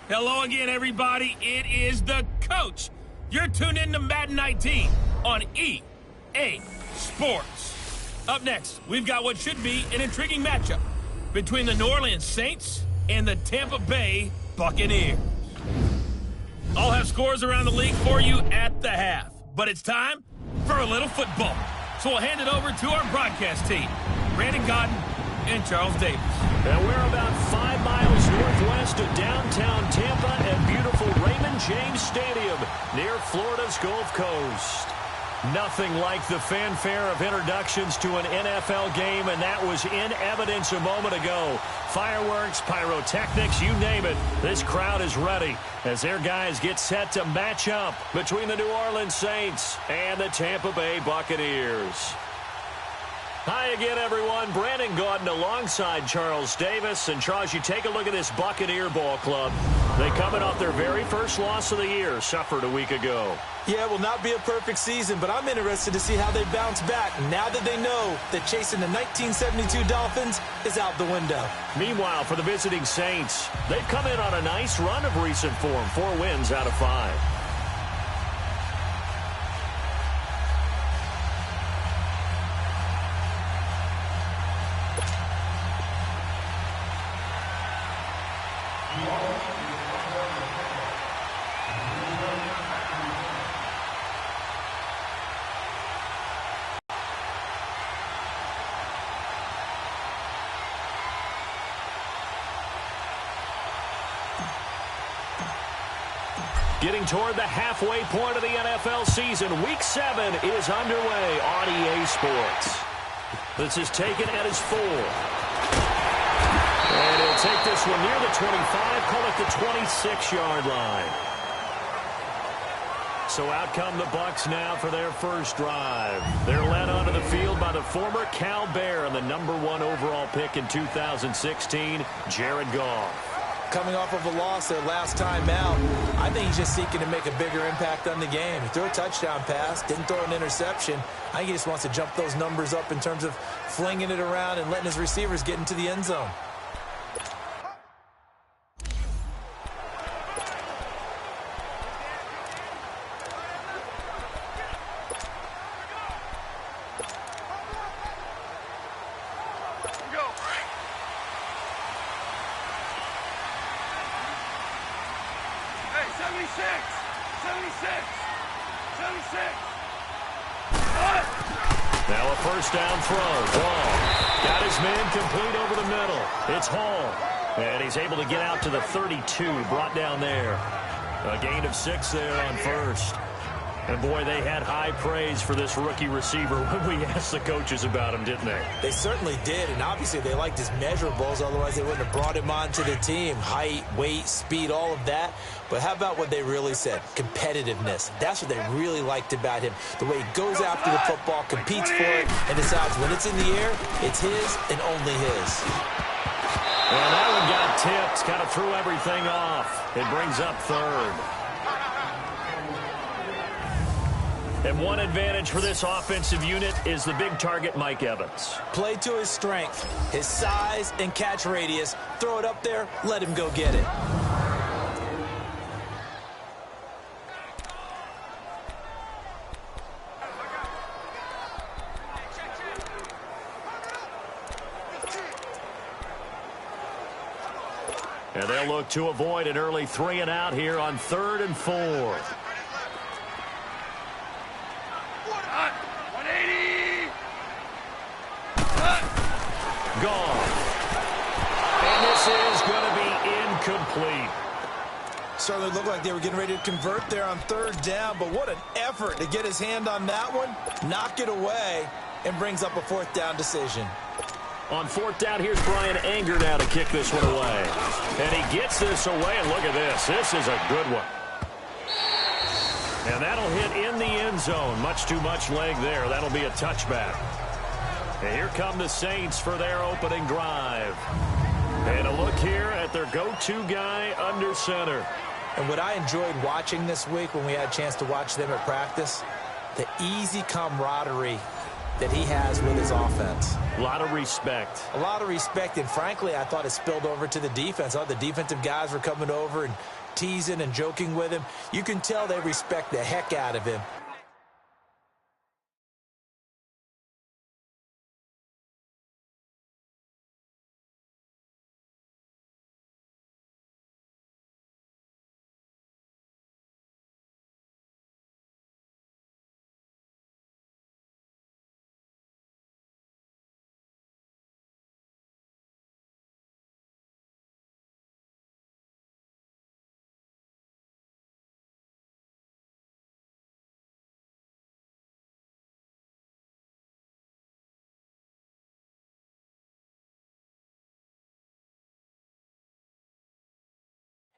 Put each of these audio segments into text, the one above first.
Hello again, everybody. It is the coach. You're tuned in to Madden 19 on EA Sports. Up next, we've got what should be an intriguing matchup between the New Orleans Saints and the Tampa Bay Buccaneers. I'll have scores around the league for you at the half, but it's time for a little football. So we'll hand it over to our broadcast team, Brandon Godden and Charles Davis. And we're about 5 miles northwest of downtown Tampa at beautiful Raymond James Stadium near Florida's Gulf Coast. Nothing like the fanfare of introductions to an NFL game, and that was in evidence a moment ago. Fireworks, pyrotechnics, you name it. This crowd is ready as their guys get set to match up between the New Orleans Saints and the Tampa Bay Buccaneers. Hi again, everyone. Brandon Gaudin alongside Charles Davis. And, Charles, you take a look at this Buccaneer ball club. They coming off their very first loss of the year, suffered a week ago. Yeah, it will not be a perfect season, but I'm interested to see how they bounce back now that they know that chasing the 1972 Dolphins is out the window. Meanwhile, for the visiting Saints, they've come in on a nice run of recent form, 4 wins out of 5. Getting toward the halfway point of the NFL season, Week 7 is underway on EA Sports. This is taken at his 4. And he'll take this one near the 25, call it the 26-yard line. So out come the Bucs now for their first drive. They're led onto the field by the former Cal Bear and the #1 overall pick in 2016, Jared Goff. Coming off of a loss their last time out, I think he's just seeking to make a bigger impact on the game. He threw a touchdown pass, didn't throw an interception. I think he just wants to jump those numbers up in terms of flinging it around and letting his receivers get into the end zone. Now a first down throw. Ball. Got his man complete over the middle. It's Hall. And he's able to get out to the 32. Brought down there. A gain of 6 there on first. And, boy, they had high praise for this rookie receiver when we asked the coaches about him, didn't they? They certainly did, and obviously they liked his measurables. Otherwise, they wouldn't have brought him onto the team. Height, weight, speed, all of that. But how about what they really said? Competitiveness. That's what they really liked about him. The way he goes after the football, competes for it, and decides when it's in the air, it's his and only his. Well, that one got tipped. Kind of threw everything off. It brings up third. And one advantage for this offensive unit is the big target, Mike Evans. Play to his strength, his size and catch radius. Throw it up there, let him go get it. And they'll look to avoid an early 3 and out here on 3rd and 4. Gone. And this is going to be incomplete. Certainly looked like they were getting ready to convert there on 3rd down, but what an effort to get his hand on that one, knock it away, and brings up a 4th down decision. On 4th down, here's Brian Anger now to kick this one away. And he gets this away, and look at this. This is a good one. And that'll hit in the end zone. Much too much leg there. That'll be a touchback. And here come the Saints for their opening drive. And a look here at their go-to guy under center. And what I enjoyed watching this week when we had a chance to watch them at practice, the easy camaraderie that he has with his offense. A lot of respect. A lot of respect, and frankly, I thought it spilled over to the defense. I thought the defensive guys were coming over and teasing and joking with him. You can tell they respect the heck out of him.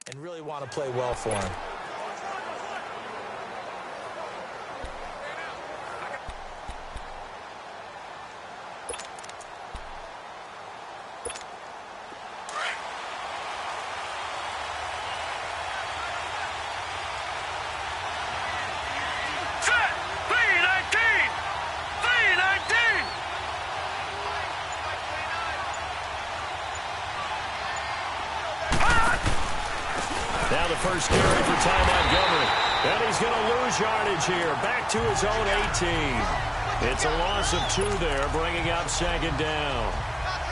And really want to play well for him. Now the first carry for Ty Montgomery. And he's going to lose yardage here. Back to his own 18. It's a loss of 2 there, bringing up 2nd down.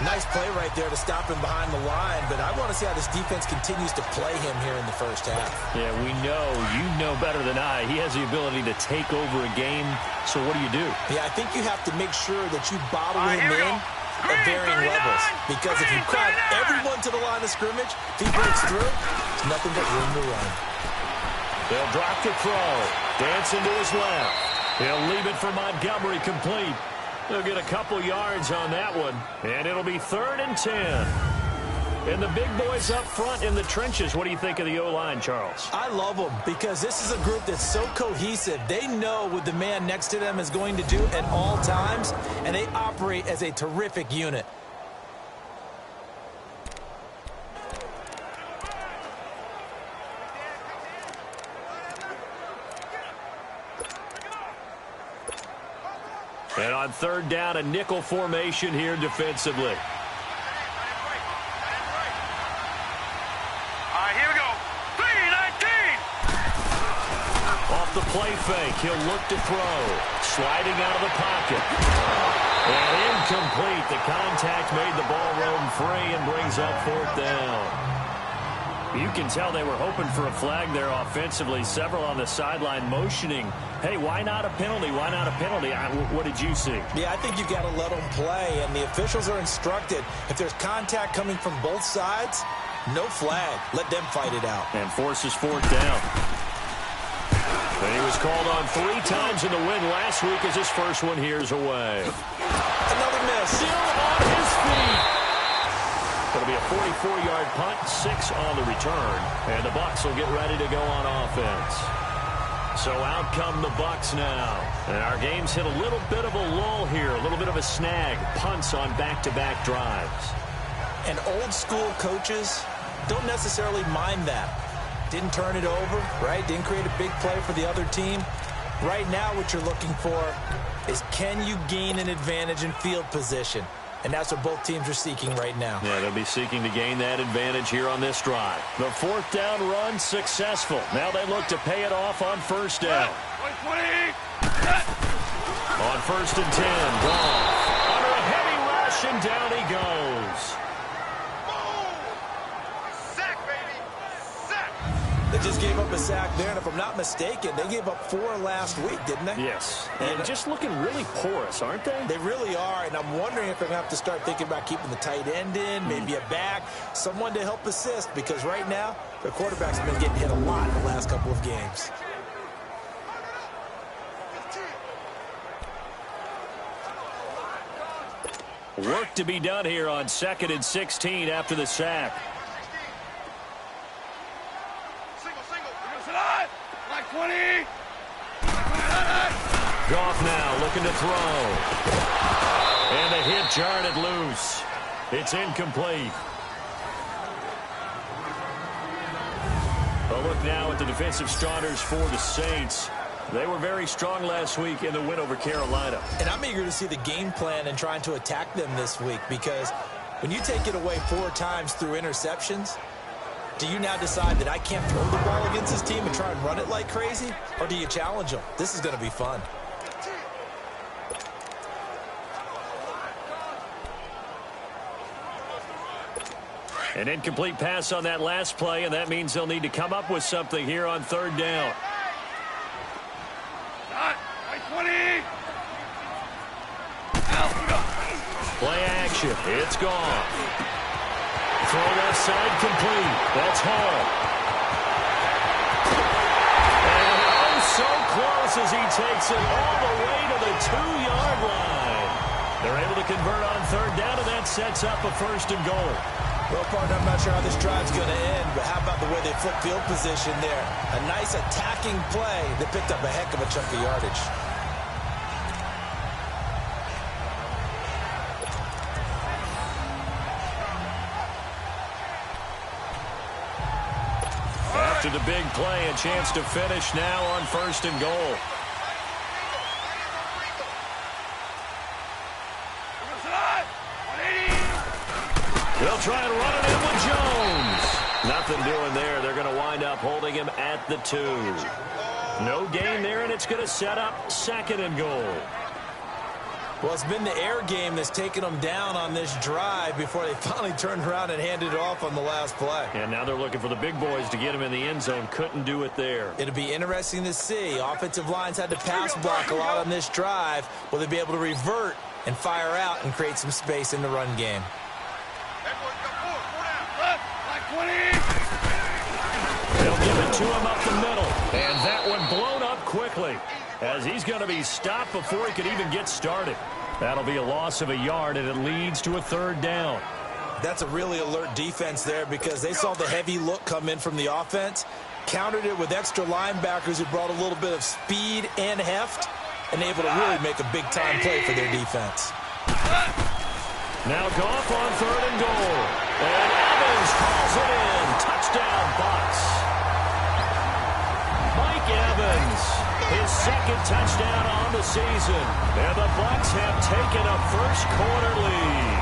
Nice play right there to stop him behind the line, but I want to see how this defense continues to play him here in the first half. Yeah, we know. You know better than I. He has the ability to take over a game, so what do? Yeah, I think you have to make sure that you bottle him in at varying levels. Because if you crowd everyone to the line of scrimmage, if he breaks through, there's nothing but room to run. They'll drop the throw. Dancing to his left. He'll leave it for Montgomery complete. They'll get a couple yards on that one. And it'll be 3rd and 10. And the big boys up front in the trenches. What do you think of the O-line, Charles? I love them because this is a group that's so cohesive. They know what the man next to them is going to do at all times, and they operate as a terrific unit. And on 3rd down, a nickel formation here defensively. The play fake. He'll look to throw. Sliding out of the pocket. And incomplete. The contact made the ball roam free and brings up 4th down. You can tell they were hoping for a flag there offensively. Several on the sideline motioning. Hey, why not a penalty? Why not a penalty? What did you see? Yeah, I think you've got to let them play. And the officials are instructed, if there's contact coming from both sides, no flag. Let them fight it out. And forces 4th down. And he was called on 3 times in the win last week as his first one here's away. Another miss. Still on his feet. It'll be a 44-yard punt, 6 on the return. And the Bucs will get ready to go on offense. So out come the Bucs now. And our game's hit a little bit of a lull here, a little bit of a snag. Punts on back-to-back drives. And old-school coaches don't necessarily mind that. Didn't turn it over, right? Didn't create a big play for the other team. Right now what you're looking for is, can you gain an advantage in field position? And that's what both teams are seeking right now. Yeah, they'll be seeking to gain that advantage here on this drive. The 4th down run successful. Now they look to pay it off on 1st down. On 1st and 10, Goff. Under a heavy rush, and down he goes. They just gave up a sack there, and if I'm not mistaken, they gave up 4 last week, didn't they? Yes. And just looking really porous, aren't they? They really are, and I'm wondering if they're going to have to start thinking about keeping the tight end in, maybe a back, someone to help assist, because right now, their quarterback's been getting hit a lot in the last couple of games. Work to be done here on 2nd and 16 after the sack. Goff now looking to throw. And the hit jarred it loose. It's incomplete. A look now at the defensive starters for the Saints. They were very strong last week in the win over Carolina. And I'm eager to see the game plan and trying to attack them this week, because when you take it away 4 times through interceptions, do you now decide that I can't throw the ball against this team and try and run it like crazy? Or do you challenge them? This is going to be fun. An incomplete pass on that last play, and that means they'll need to come up with something here on 3rd down. Play action. It's gone. Throw left side complete. That's Hall. And oh, so close as he takes it all the way to the 2-yard line. They're able to convert on 3rd down, and that sets up a 1st and goal. Well, partner, I'm not sure how this drive's going to end, but how about the way they flip field position there? A nice attacking play that picked up a heck of a chunk of yardage. After the big play, a chance to finish now on 1st and goal. They'll try and run it in with Jones. Nothing doing there. They're going to wind up holding him at the 2. No gain there, and it's going to set up 2nd and goal. Well, it's been the air game that's taken them down on this drive before they finally turned around and handed it off on the last play. And now they're looking for the big boys to get him in the end zone. Couldn't do it there. It'll be interesting to see. Offensive lines had to pass block a lot on this drive. Will they be able to revert and fire out and create some space in the run game? They'll give it to him up the middle. And that one blown up quickly, as he's going to be stopped before he could even get started. That'll be a loss of a yard, and it leads to a 3rd down. That's a really alert defense there, because they saw the heavy look come in from the offense, countered it with extra linebackers who brought a little bit of speed and heft, and able to really make a big-time play for their defense. Now Goff on 3rd and goal. And Evans calls it in. Touchdown, Bucs. Mike Evans, his 2nd touchdown on the season. And the Bucs have taken a first-quarter lead.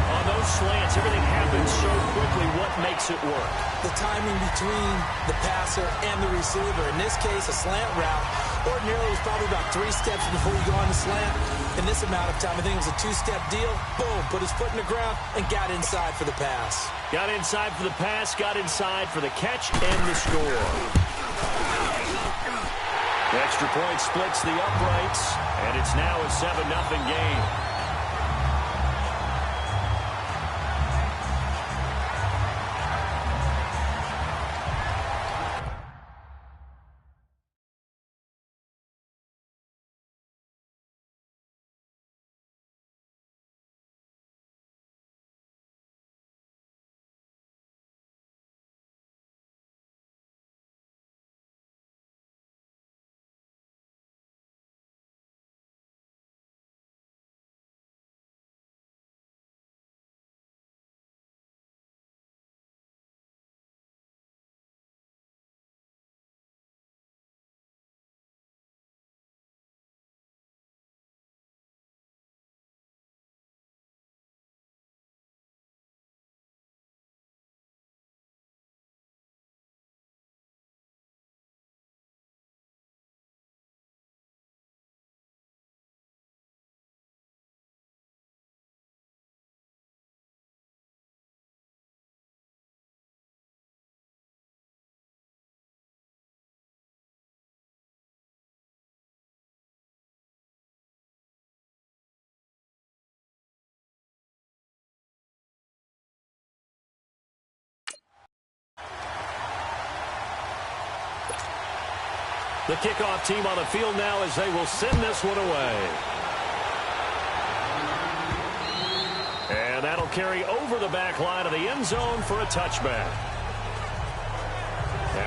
On those slants, everything happens so quickly. What makes it work? The timing between the passer and the receiver. In this case, a slant route. Ordinarily, it's probably about 3 steps before you go on the slant. In this amount of time, I think it was a 2-step deal. Boom, put his foot in the ground and got inside for the pass. Got inside for the pass, got inside for the catch and the score. The extra point splits the uprights, and it's now a 7-0 game. The kickoff team on the field now as they will send this one away. And that'll carry over the back line of the end zone for a touchback.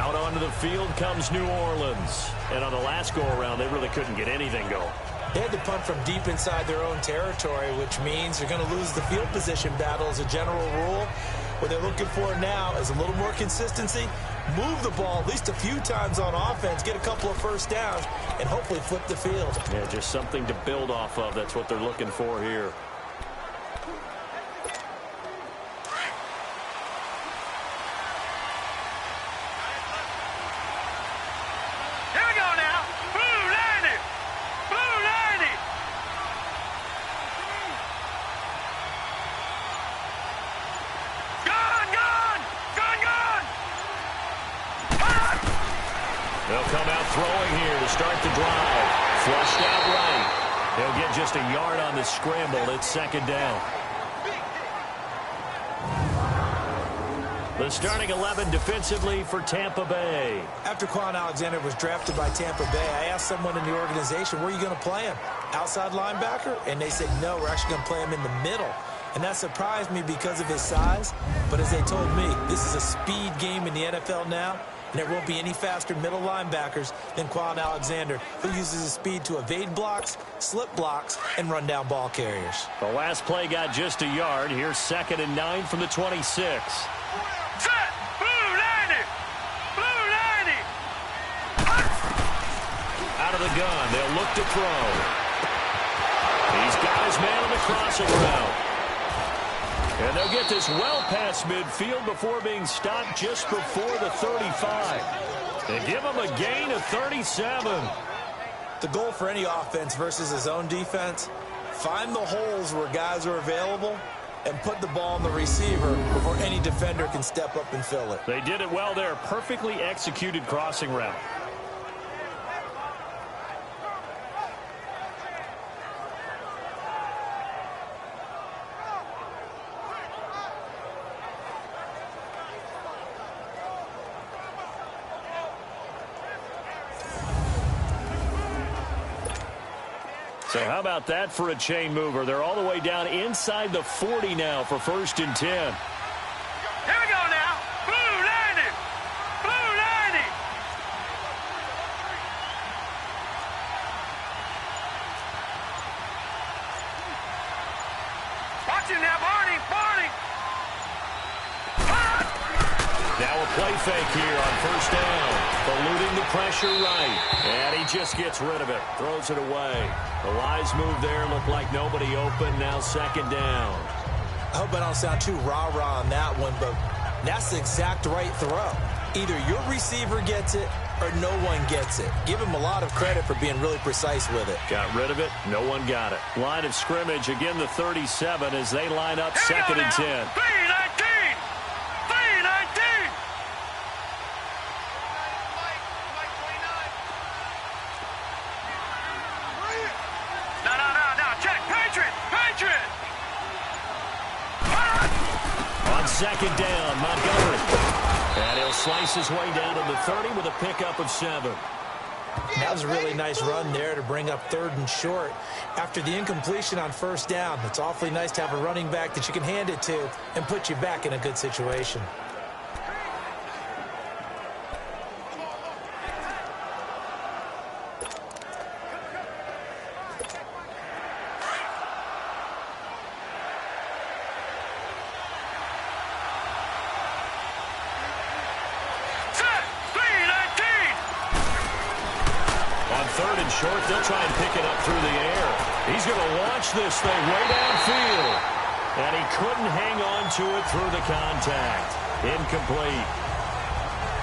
Out onto the field comes New Orleans. And on the last go-around, they really couldn't get anything going. They had to punt from deep inside their own territory, which means they're going to lose the field position battle as a general rule, What they're looking for now is a little more consistency, move the ball at least a few times on offense, get a couple of first downs, and hopefully flip the field. Yeah, just something to build off of. That's what they're looking for here. They'll come out throwing here to start the drive. Flushed out right. They'll get just a yard on the scramble. It's second down. The starting 11 defensively for Tampa Bay. After Quan Alexander was drafted by Tampa Bay, I asked someone in the organization, where are you going to play him? Outside linebacker? And they said, no, we're actually going to play him in the middle. And that surprised me because of his size. But as they told me, this is a speed game in the NFL now. And there won't be any faster middle linebackers than Quan Alexander, who uses his speed to evade blocks, slip blocks, and run down ball carriers. The last play got just a yard. Here's 2nd and 9 from the 26. Set! Blue 90! Blue 90! Out of the gun. They'll look to throw. He's got his man on the crossing route. And they'll get this well past midfield before being stopped just before the 35. They give him a gain of 37. The goal for any offense versus his own defense, find the holes where guys are available and put the ball on the receiver before any defender can step up and fill it. They did it well there. Perfectly executed crossing route. So how about that for a chain mover? They're all the way down inside the 40 now for 1st and 10. Here we go now. Blue 90! Blue 90! Watch him now, Barney! Barney! Now a play fake here on 1st down. Eluding the pressure right. And he just gets rid of it. Throws it away. The wise move there. Looked like nobody open. Now 2nd down. I hope I don't sound too rah-rah on that one, but that's the exact right throw. Either your receiver gets it or no one gets it. Give him a lot of credit for being really precise with it. Got rid of it. No one got it. Line of scrimmage, again the 37 as they line up 2nd and 10. 3-19! 3-19! No, check! Patriot! Patriot! On 2nd down, Montgomery. And he'll slice his way down to the 30 with a pickup of 7. That was a really nice run there to bring up 3rd and short. After the incompletion on 1st down, it's awfully nice to have a running back that you can hand it to and put you back in a good situation. Short, they'll try and pick it up through the air. He's going to launch this thing way downfield. And he couldn't hang on to it through the contact. Incomplete.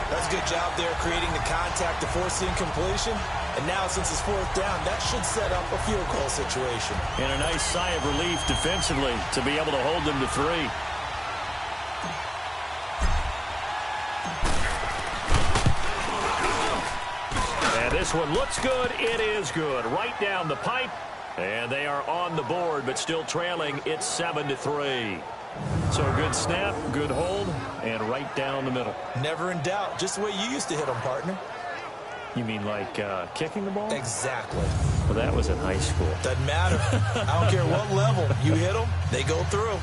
That's a good job there creating the contact to force the incompletion. And now since it's 4th down, that should set up a field goal situation. And a nice sigh of relief defensively to be able to hold them to 3. This one looks good. It is good. Right down the pipe. And they are on the board, but still trailing. It's 7-3. So a good snap, good hold, and right down the middle. Never in doubt. Just the way you used to hit them, partner. You mean like kicking the ball? Exactly. Well, that was in high school. Doesn't matter. I don't care what level. You hit them, they go through.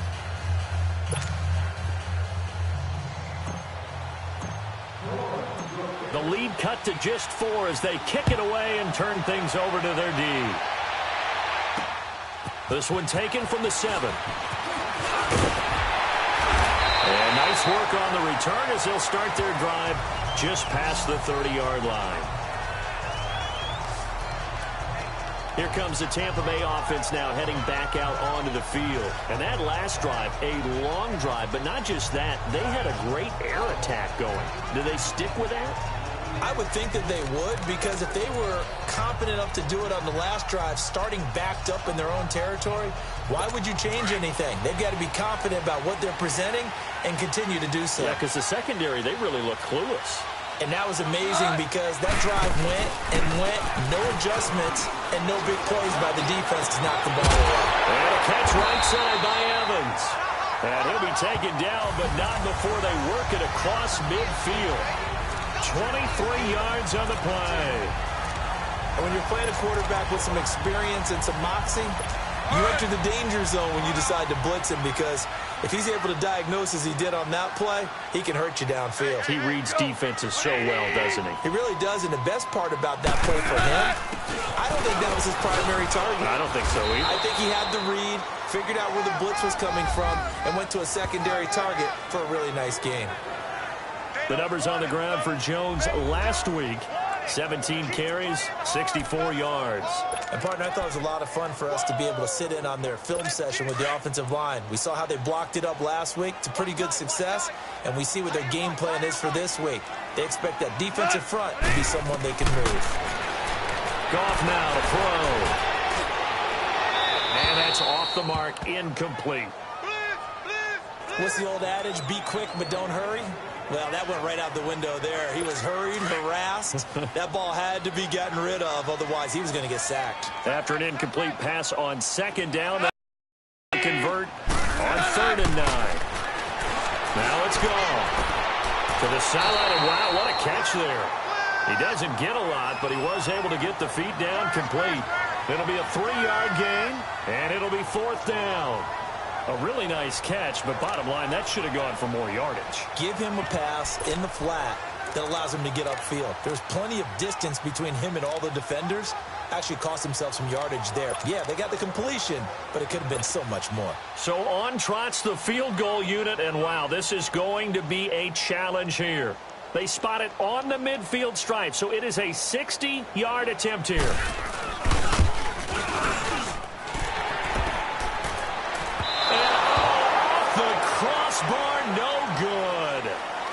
The lead cut to just 4 as they kick it away and turn things over to their D. This one taken from the 7. And nice Nice work on the return as they'll start their drive just past the 30-yard line. Here comes the Tampa Bay offense now heading back out onto the field. And that last drive, a long drive, but not just that. They had a great air attack going. Do they stick with that? I would think that they would, because if they were competent enough to do it on the last drive, starting backed up in their own territory, why would you change anything? They've got to be confident about what they're presenting and continue to do so. Yeah, because the secondary, they really look clueless. And that was amazing because that drive went and went, no adjustments, and no big plays by the defense to knock the ball away. And a catch right side by Evans. And he'll be taken down, but not before they work it across midfield. 23 yards on the play. And when you're playing a quarterback with some experience and some moxie, you enter the danger zone when you decide to blitz him, because if he's able to diagnose as he did on that play, he can hurt you downfield. He reads defenses so well, doesn't he? He really does, and the best part about that play for him, I don't think that was his primary target. I don't think so either. I think he had the read, figured out where the blitz was coming from, and went to a secondary target for a really nice game. The numbers on the ground for Jones last week: 17 carries, 64 yards. And, partner, I thought it was a lot of fun for us to be able to sit in on their film session with the offensive line. We saw how they blocked it up last week to pretty good success, and we see what their game plan is for this week. They expect that defensive front to be someone they can move. Goff now to throw. And that's off the mark, incomplete. What's the old adage? Be quick, but don't hurry. Well, that went right out the window there. He was hurried, harassed. That ball had to be gotten rid of, otherwise he was going to get sacked. After an incomplete pass on second down, they convert on 3rd and 9. Now it's gone. To the sideline, and wow, what a catch there. He doesn't get a lot, but he was able to get the feet down complete. It'll be a 3-yard gain, and it'll be 4th down. A really nice catch, but bottom line, that should have gone for more yardage. Give him a pass in the flat that allows him to get upfield. There's plenty of distance between him and all the defenders. Actually cost himself some yardage there. Yeah, they got the completion, but it could have been so much more. So on trots the field goal unit, and wow, this is going to be a challenge here. They spot it on the midfield stripe, so it is a 60-yard attempt here. Crossbar, no good.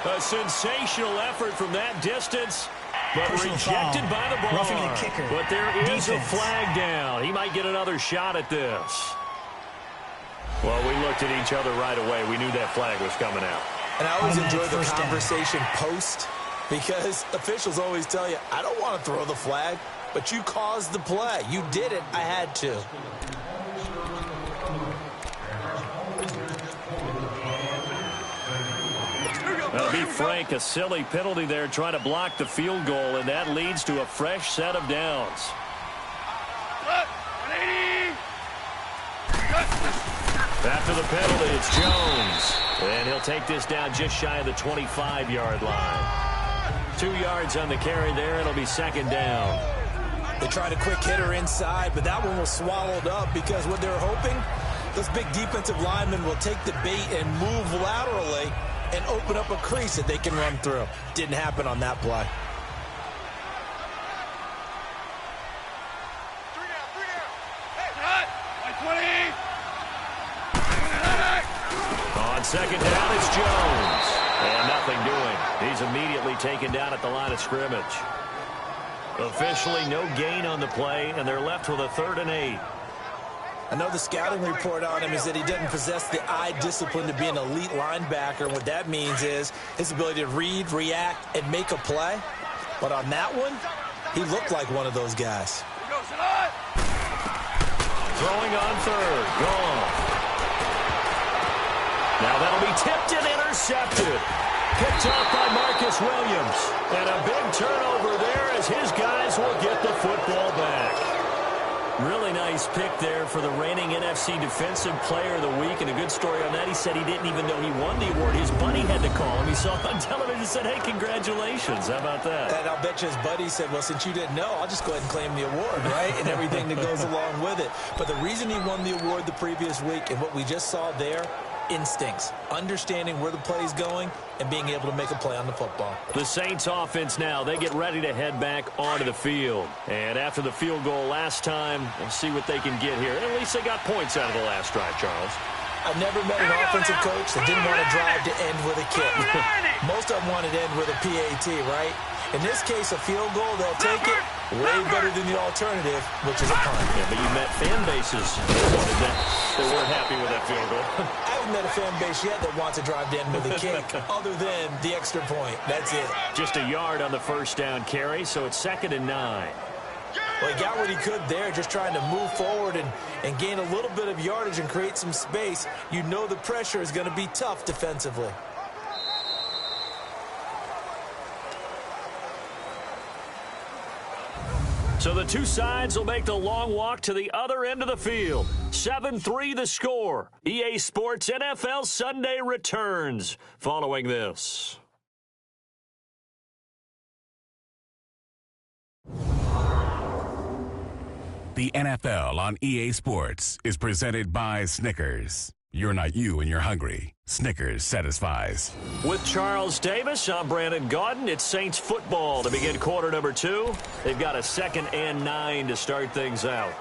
A sensational effort from that distance, but Personal rejected foul. by the bar. Roughing the kicker. But there is Defense. a flag down. He might get another shot at this. Well, we looked at each other right away. We knew that flag was coming out. And I always enjoy the First down. conversation post, because officials always tell you, I don't want to throw the flag, but you caused the play. You did it. I had to. That'll be Frank, a silly penalty there trying to block the field goal, and that leads to a fresh set of downs. After the penalty, it's Jones. And he'll take this down just shy of the 25-yard line. 2 yards on the carry there. It'll be 2nd down. They tried a quick hitter inside, but that one was swallowed up, because what they were hoping, those big defensive linemen will take the bait and move laterally and open up a crease that they can run through. Didn't happen on that play. On 2nd down, it's Jones. And nothing doing. He's immediately taken down at the line of scrimmage. Officially no gain on the play, and they're left with a 3rd and 8. I know the scouting report on him is that he doesn't possess the eye discipline to be an elite linebacker. And what that means is his ability to read, react, and make a play. But on that one, he looked like one of those guys. Throwing on 3rd. Gone. Now that'll be tipped and intercepted. Picked off by Marcus Williams. And a big turnover there as his guys will get the football back. Really nice pick there for the reigning NFC Defensive Player of the Week. And a good story on that. He said he didn't even know he won the award. His buddy had to call him. He saw it on television and said, hey, congratulations. How about that? And I'll bet you his buddy said, well, since you didn't know, I'll just go ahead and claim the award, right? And everything that goes along with it. But the reason he won the award the previous week and what we just saw there, instincts, understanding where the play is going and being able to make a play on the football. The Saints offense now, they get ready to head back onto the field. And after the field goal last time, we'll see what they can get here. At least they got points out of the last drive, Charles. I've never met an offensive coach that didn't want to drive to end with a kick. Most of them wanted to end with a PAT, right? In this case, a field goal, they'll take it way better than the alternative, which is a punt. Yeah, but you met fan bases that wanted that. They weren't happy with that field goal. I haven't met a fan base yet that wants to drive to end with a kick, other than the extra point. That's it. Just a yard on the first down carry, so it's 2nd and 9. Well, he got what he could there, just trying to move forward and gain a little bit of yardage and create some space. You know the pressure is going to be tough defensively. So the two sides will make the long walk to the other end of the field. 7-3 the score. EA Sports NFL Sunday returns following this. The NFL on EA Sports is presented by Snickers. You're not you and you're hungry. Snickers satisfies. With Charles Davis, I'm Brandon Gaudin. It's Saints football to begin quarter number 2. They've got a 2nd and 9 to start things out.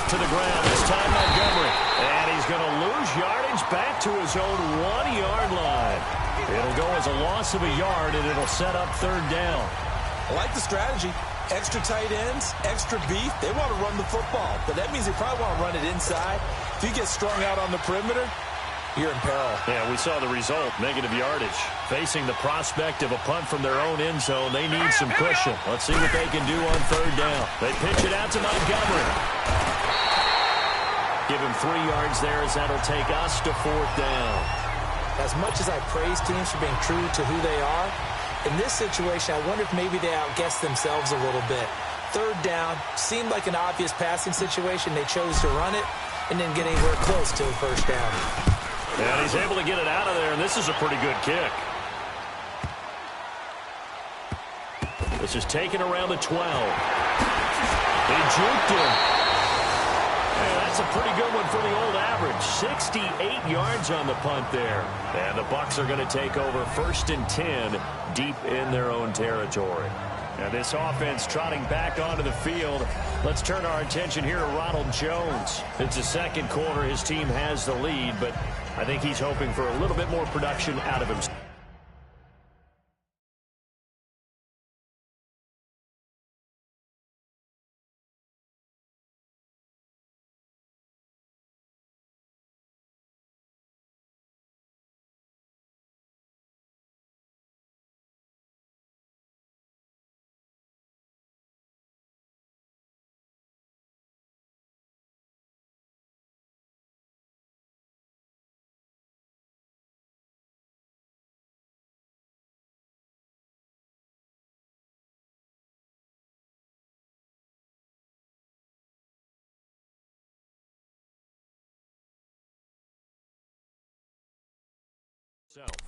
To the ground, this time Montgomery. And he's going to lose yardage back to his own 1-yard line. It'll go as a loss of a yard, and it'll set up 3rd down. I like the strategy. Extra tight ends, extra beef. They want to run the football, but that means they probably want to run it inside. If you get strung out on the perimeter, you're in peril. Yeah, we saw the result, negative yardage. Facing the prospect of a punt from their own end zone, they need some cushion. Let's see what they can do on 3rd down. They pitch it out to Montgomery. Give him 3 yards there as that'll take us to 4th down. As much as I praise teams for being true to who they are, in this situation, I wonder if maybe they outguessed themselves a little bit. 3rd down seemed like an obvious passing situation. They chose to run it and didn't get anywhere close to a 1st down. And he's able to get it out of there, and this is a pretty good kick. This is taken around the 12. They juked him. That's a pretty good one for the old average. 68 yards on the punt there. And the Bucs are going to take over 1st and 10 deep in their own territory. And this offense trotting back onto the field. Let's turn our attention here to Ronald Jones. It's the 2nd quarter. His team has the lead, but I think he's hoping for a little bit more production out of himself.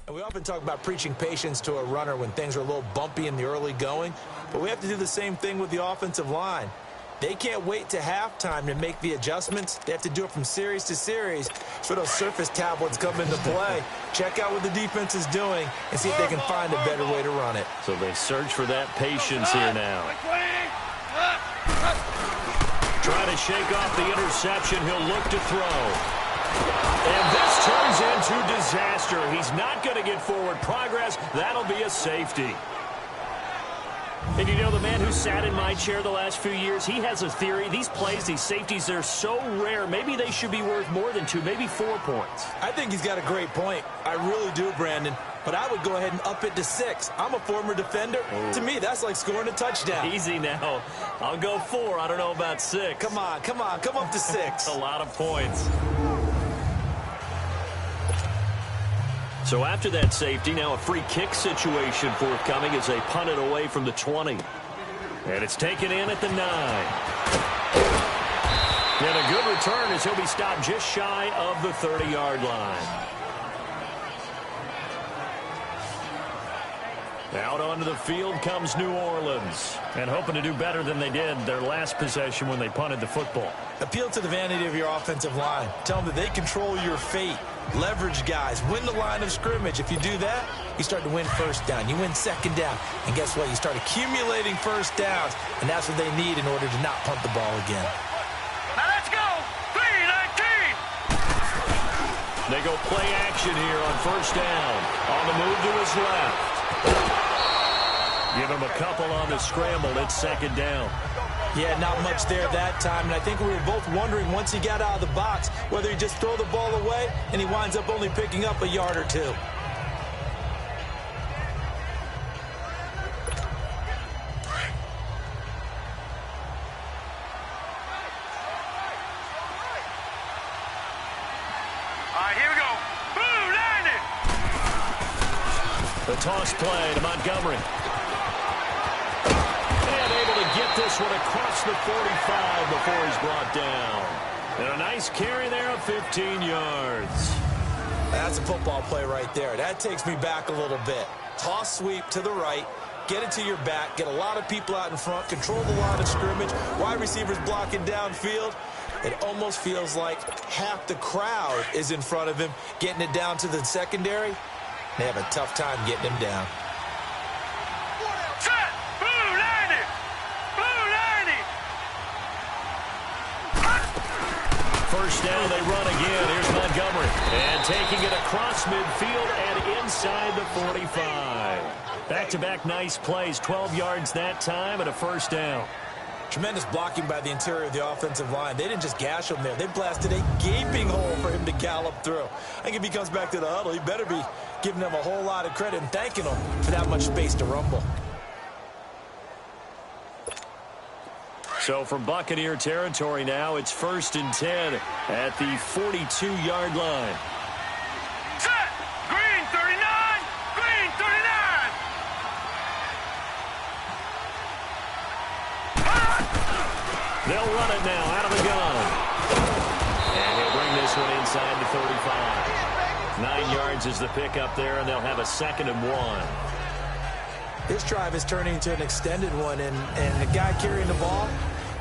And we often talk about preaching patience to a runner when things are a little bumpy in the early going, but we have to do the same thing with the offensive line. They can't wait to halftime to make the adjustments. They have to do it from series to series for those surface tablets come into play. Check out what the defense is doing and see if they can find a better way to run it. So they search for that patience here now. Trying to shake off the interception. He'll look to throw. And this turns into disaster. He's not going to get forward progress. That'll be a safety. And you know, the man who sat in my chair the last few years, he has a theory. These plays, these safeties, they're so rare. Maybe they should be worth more than 2, maybe 4 points. I think he's got a great point. I really do, Brandon. but I would go ahead and up it to 6. I'm a former defender. Ooh. To me, that's like scoring a touchdown. Easy now. I'll go 4. I don't know about 6. Come on. Come up to 6. A lot of points. So after that safety, now a free kick situation forthcoming as they punt it away from the 20. And it's taken in at the 9. And a good return as he'll be stopped just shy of the 30-yard line. Out onto the field comes New Orleans. And hoping to do better than they did their last possession when they punted the football. Appeal to the vanity of your offensive line. Tell them that they control your fate. Leverage guys. Win the line of scrimmage. If you do that, you start to win first down. You win second down. And guess what? You start accumulating first downs. And that's what they need in order to not punt the ball again. Now let's go. 3-19. They go play action here on first down. On the move to his left. Give him a couple on the scramble. It's second down. Yeah, not much there that time. And I think we were both wondering once he got out of the box whether he just throw the ball away and he winds up only picking up a yard or 2. All right, here we go. Boom, landed. The toss play to Montgomery. And able to get this one across the 45 before he's brought down. And a nice carry there of 15 yards. That's a football play right there. That takes me back a little bit. Toss sweep to the right. Get it to your back. Get a lot of people out in front. Control the line of scrimmage. Wide receivers blocking downfield. It almost feels like half the crowd is in front of him, getting it down to the secondary. They have a tough time getting him down. Set. Boom, landed. Boom, landed. First down, they run again. Here's Montgomery. And taking it across midfield and inside the 45. Back-to-back nice plays. 12 yards that time and a first down. Tremendous blocking by the interior of the offensive line. They didn't just gash him there. They blasted a gaping hole for him to gallop through. I think if he comes back to the huddle, he better be giving them a whole lot of credit and thanking them for that much space to rumble. So from Buccaneer territory now, it's 1st and 10 at the 42-yard line. Set. Green 39. Green 39. They'll run it now out of the gun. And he'll bring this one inside the 35. 9 yards is the pickup there, and they'll have a 2nd and 1. This drive is turning into an extended one, and the guy carrying the ball,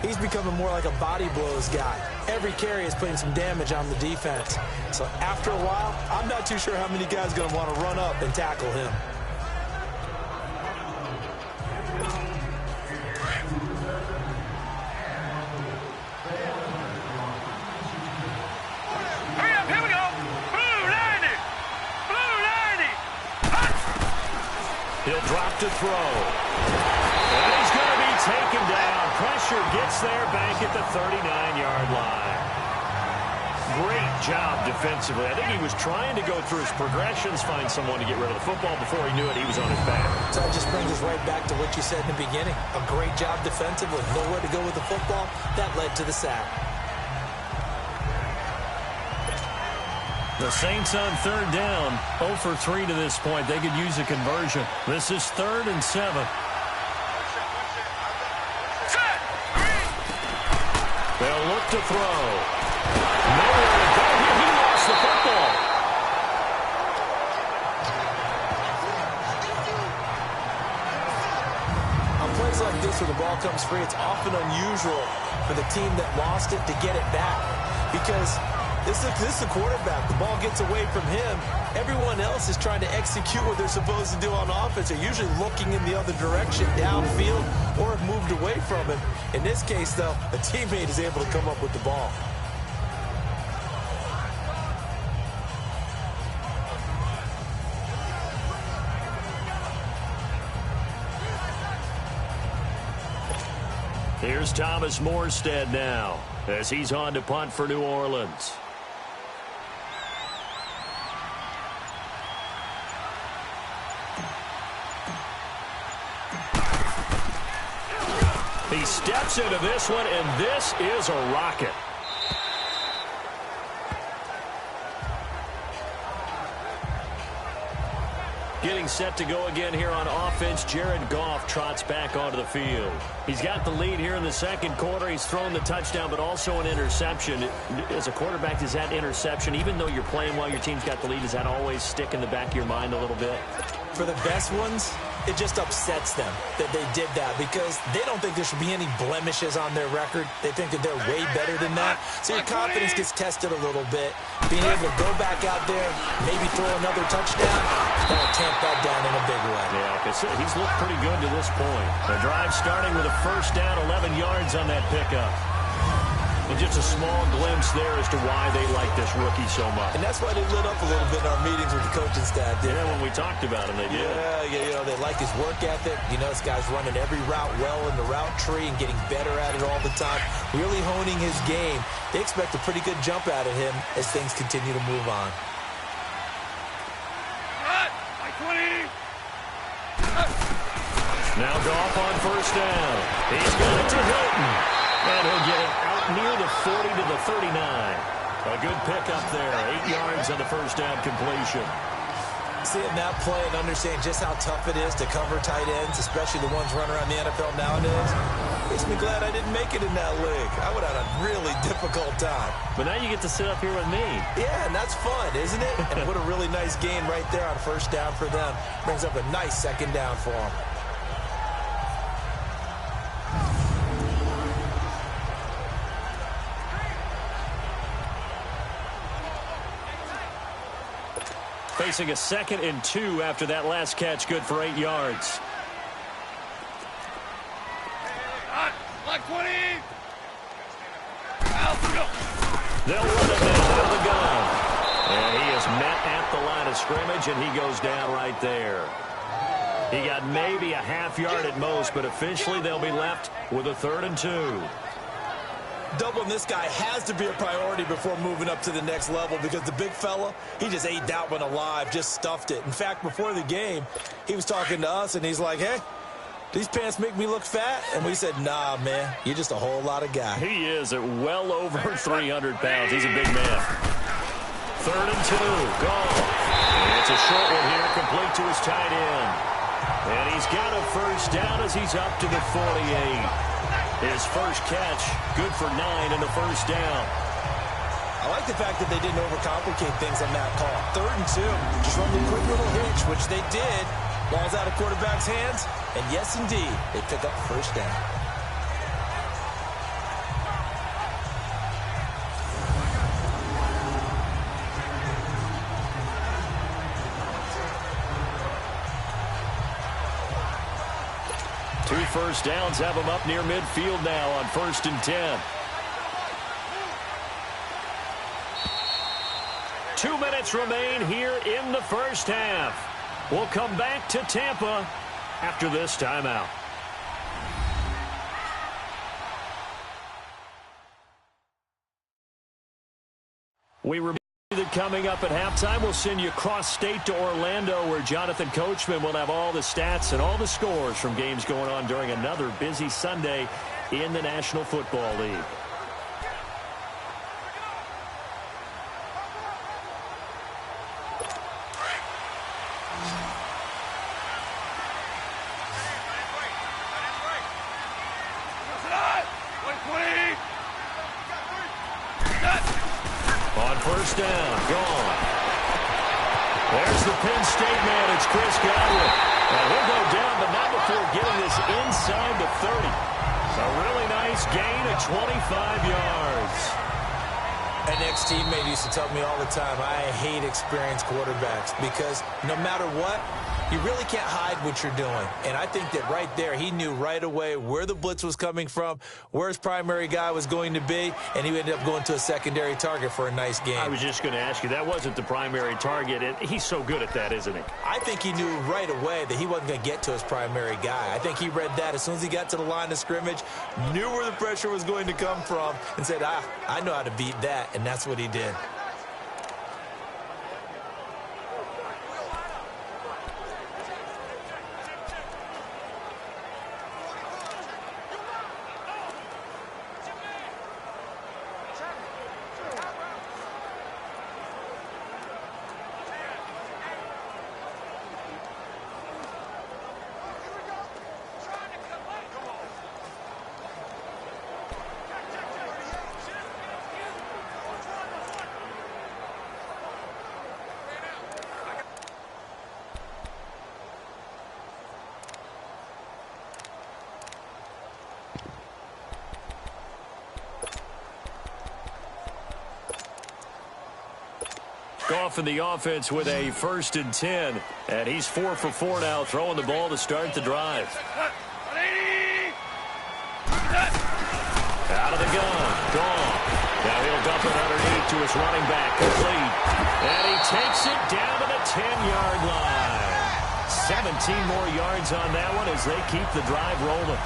he's becoming more like a body blows guy. Every carry is putting some damage on the defense. So after a while, I'm not too sure how many guys are going to want to run up and tackle him. Hurry up, here we go. Blue landed. Blue landed. He'll drop to throw. And he's going to be taken down. Pressure gets there back at the 39-yard line. Great job defensively. I think he was trying to go through his progressions, find someone to get rid of the football. Before he knew it, he was on his back. So that just brings us right back to what you said in the beginning. A great job defensively. Nowhere to go with the football. That led to the sack. The Saints on 3rd down, 0 for 3 to this point. They could use a conversion. This is 3rd and 7. Set. They'll look to throw. Nowhere to go here. He lost the football. On plays like this where the ball comes free, it's often unusual for the team that lost it to get it back. Because this is the quarterback. The ball gets away from him. Everyone else is trying to execute what they're supposed to do on offense. They're usually looking in the other direction, downfield, or have moved away from him. In this case, though, a teammate is able to come up with the ball. Here's Thomas Morstead now as he's on to punt for New Orleans. He steps into this one, and this is a rocket. Getting set to go again here on offense, Jared Goff trots back onto the field. He's got the lead here in the second quarter. He's thrown the touchdown, but also an interception. As a quarterback, does that interception, even though you're playing while your team's got the lead, does that always stick in the back of your mind a little bit? For the best ones, it just upsets them that they did that because they don't think there should be any blemishes on their record. They think that they're way better than that. So your confidence gets tested a little bit. Being able to go back out there, maybe throw another touchdown, that'll tamp that down in a big way. Yeah, because he's looked pretty good to this point. The drive starting with a first down, 11 yards on that pickup. And just a small glimpse there as to why they like this rookie so much. And that's why they lit up a little bit in our meetings with the coaching staff. Yeah, when we talked about him, they did. Yeah, you know, they like his work ethic. You know, this guy's running every route well in the route tree and getting better at it all the time, really honing his game. They expect a pretty good jump out of him as things continue to move on. Now Goff on first down. He's got it to Hilton. And he'll get it out near the 40 to the 39. A good pickup there. 8 yards on the first down completion. Seeing that play and understanding just how tough it is to cover tight ends, especially the ones running around the NFL nowadays, makes me glad I didn't make it in that league. I would have had a really difficult time. But now you get to sit up here with me. Yeah, and that's fun, isn't it? And what a really nice game right there on first down for them. Brings up a nice second down for them. Facing a 2nd and 2 after that last catch, good for 8 yards. They'll run it now out of the gun. And he is met at the line of scrimmage, and he goes down right there. He got maybe a half yard at most, but officially they'll be left with a 3rd and 2. Doubling this guy has to be a priority before moving up to the next level because the big fella, he just ate that one alive, just stuffed it. In fact, before the game, he was talking to us, and he's like, hey, these pants make me look fat? And we said, nah, man, you're just a whole lot of guy. He is at well over 300 pounds. He's a big man. 3rd and 2, gone. And it's a short one here, complete to his tight end. And he's got a first down as he's up to the 48. His first catch, good for 9 in the first down. I like the fact that they didn't overcomplicate things on that call. 3rd and 2, just run the quick little hitch, which they did. Ball's out of quarterback's hands, and yes, indeed, they pick up first down. Two first downs have him up near midfield now on 1st and 10. 2 minutes remain here in the first half. We'll come back to Tampa after this timeout. We remind you that coming up at halftime, we'll send you cross-state to Orlando, where Jonathan Coachman will have all the stats and all the scores from games going on during another busy Sunday in the National Football League. First down, gone. There's the Penn State man. It's Chris Godwin. And he'll go down, but not before getting this inside the 30. A really nice gain of 25 yards. An ex-teammate used to tell me all the time, I hate experienced quarterbacks because no matter what, you really can't hide what you're doing. And I think that right there, he knew right away where the blitz was coming from, where his primary guy was going to be, and he ended up going to a secondary target for a nice game. I was just going to ask you, that wasn't the primary target, and he's so good at that, isn't he? I think he knew right away that he wasn't going to get to his primary guy. I think he read that as soon as he got to the line of scrimmage, knew where the pressure was going to come from, and said, I know how to beat that, and that's what he did. Goff in the offense with a 1st and 10. And he's 4 for 4 now, throwing the ball to start the drive. Out of the gun. Goff. Now he'll dump it underneath to his running back. Complete. And he takes it down to the 10-yard line. 17 more yards on that one as they keep the drive rolling.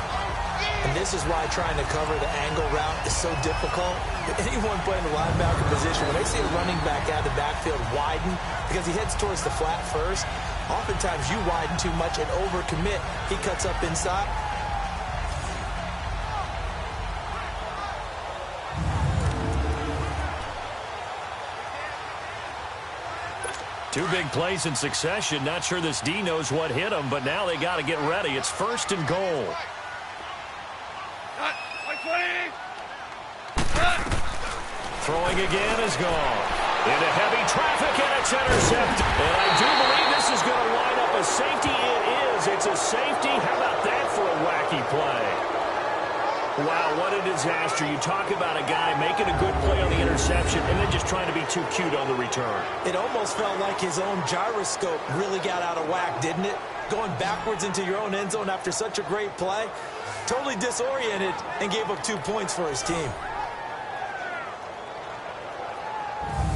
And this is why trying to cover the angle route is so difficult. Anyone playing the linebacker position, when they see a running back out of the backfield widen because he heads towards the flat first, oftentimes you widen too much and overcommit. He cuts up inside. Two big plays in succession. Not sure this D knows what hit him, but now they got to get ready. It's 1st and goal. Throwing again is gone. Into heavy traffic, and it's intercepted. And I do believe this is going to line up a safety. It is. It's a safety. How about that for a wacky play? Wow, what a disaster. You talk about a guy making a good play on the interception and then just trying to be too cute on the return. It almost felt like his own gyroscope really got out of whack, didn't it? Going backwards into your own end zone after such a great play. Totally disoriented and gave up 2 points for his team.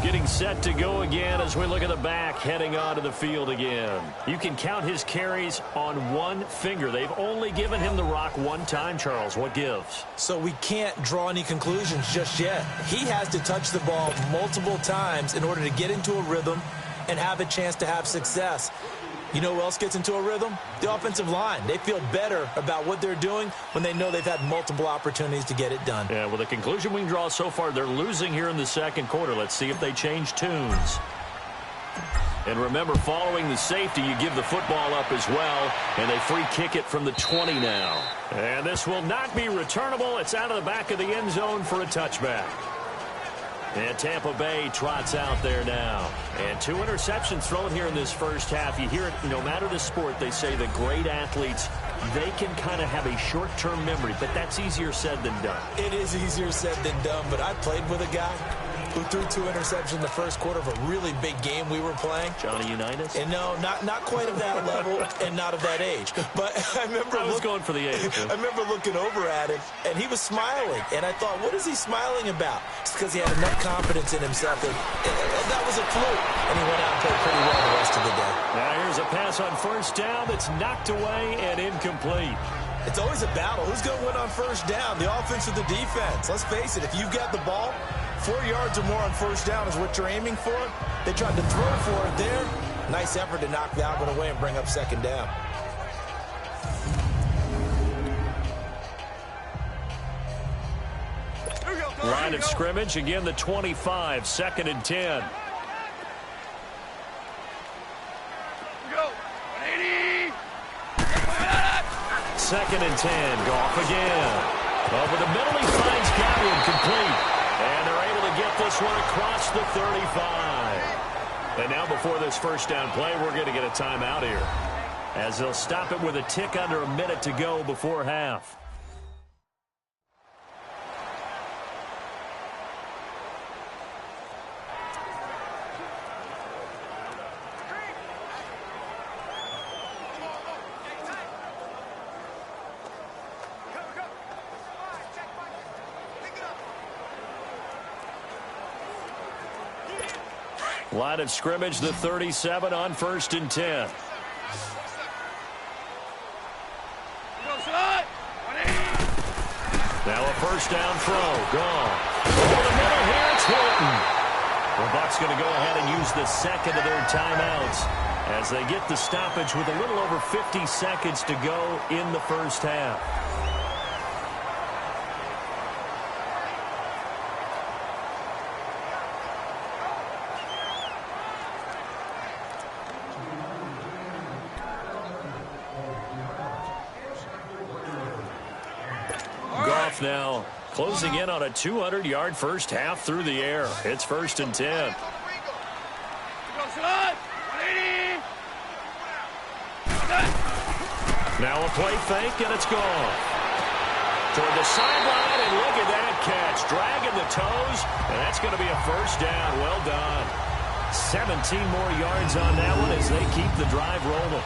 Getting set to go again as we look at the back, heading onto the field again. You can count his carries on one finger. They've only given him the rock one time, Charles. What gives? So we can't draw any conclusions just yet. He has to touch the ball multiple times in order to get into a rhythm and have a chance to have success. You know who else gets into a rhythm? The offensive line. They feel better about what they're doing when they know they've had multiple opportunities to get it done. Yeah, well, the conclusion we can draw so far, they're losing here in the second quarter. Let's see if they change tunes. And remember, following the safety, you give the football up as well, and they free kick it from the 20 now. And this will not be returnable. It's out of the back of the end zone for a touchback. And Tampa Bay trots out there now. And 2 interceptions thrown here in this first half. You hear it, no matter the sport, they say the great athletes, they can kind of have a short-term memory, but that's easier said than done. It is easier said than done, but I played with a guy who threw 2 interceptions in the first quarter of a really big game we were playing. Johnny Unitas? And no, not quite of that level and not of that age. But I remember I was going for the age. I remember looking over at him, and he was smiling. And I thought, what is he smiling about? It's because he had enough confidence in himself. And that was a fluke. And he went out and played pretty well the rest of the day. Now here's a pass on 1st down that's knocked away and incomplete. It's always a battle. Who's going to win on 1st down, the offense or the defense? Let's face it, if you've got the ball, 4 yards or more on 1st down is what you're aiming for. They tried to throw for it there. Nice effort to knock that one away and bring up 2nd down. Line of scrimmage, again the 25, 2nd and 10. Second and 10, Goff again. Over the middle, he finds Godwin, complete. And they're able to get this one across the 35. And now before this 1st down play, we're going to get a timeout here, as they'll stop it with a tick under a minute to go before half. Line of scrimmage, the 37 on 1st and 10. Now a 1st down throw. Gone. Over the middle here, it's Hilton. The Bucs going to go ahead and use the 2nd of their timeouts as they get the stoppage with a little over 50 seconds to go in the first half. Now closing in on a 200-yard first half through the air. It's 1st and 10. Now a play fake, and it's gone. Toward the sideline, and look at that catch. Dragging the toes, and that's going to be a 1st down. Well done. 17 more yards on that one as they keep the drive rolling.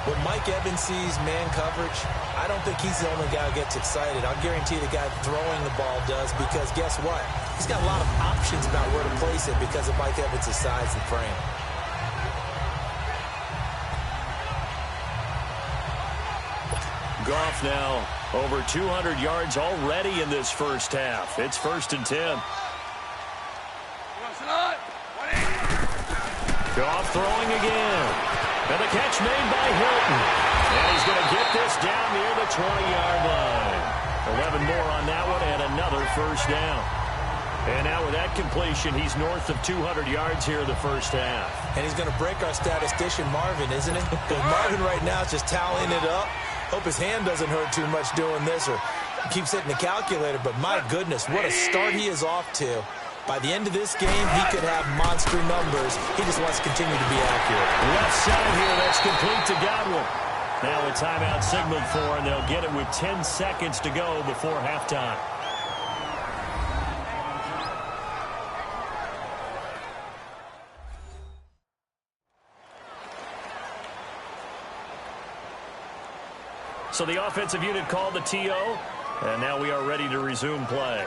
When Mike Evans sees man coverage, I don't think he's the only guy who gets excited. I'll guarantee the guy throwing the ball does, because guess what? He's got a lot of options about where to place it because of Mike Evans' size and frame. Goff now over 200 yards already in this first half. It's 1st and 10. Goff throwing again. And the catch made by Hilton. And he's going to get this down near the 20-yard line. 11 more on that one and another first down. And now with that completion, he's north of 200 yards here in the first half. And he's going to break our statistician Marvin, isn't he? Because Marvin right now is just tallying it up. Hope his hand doesn't hurt too much doing this or keeps hitting the calculator. But my goodness, what a start he is off to. By the end of this game, he could have monster numbers. He just wants to continue to be accurate. Left side here, that's complete to Godwin. Now a timeout signaled for, and they'll get it with 10 seconds to go before halftime. So the offensive unit called the TO, and now we are ready to resume play.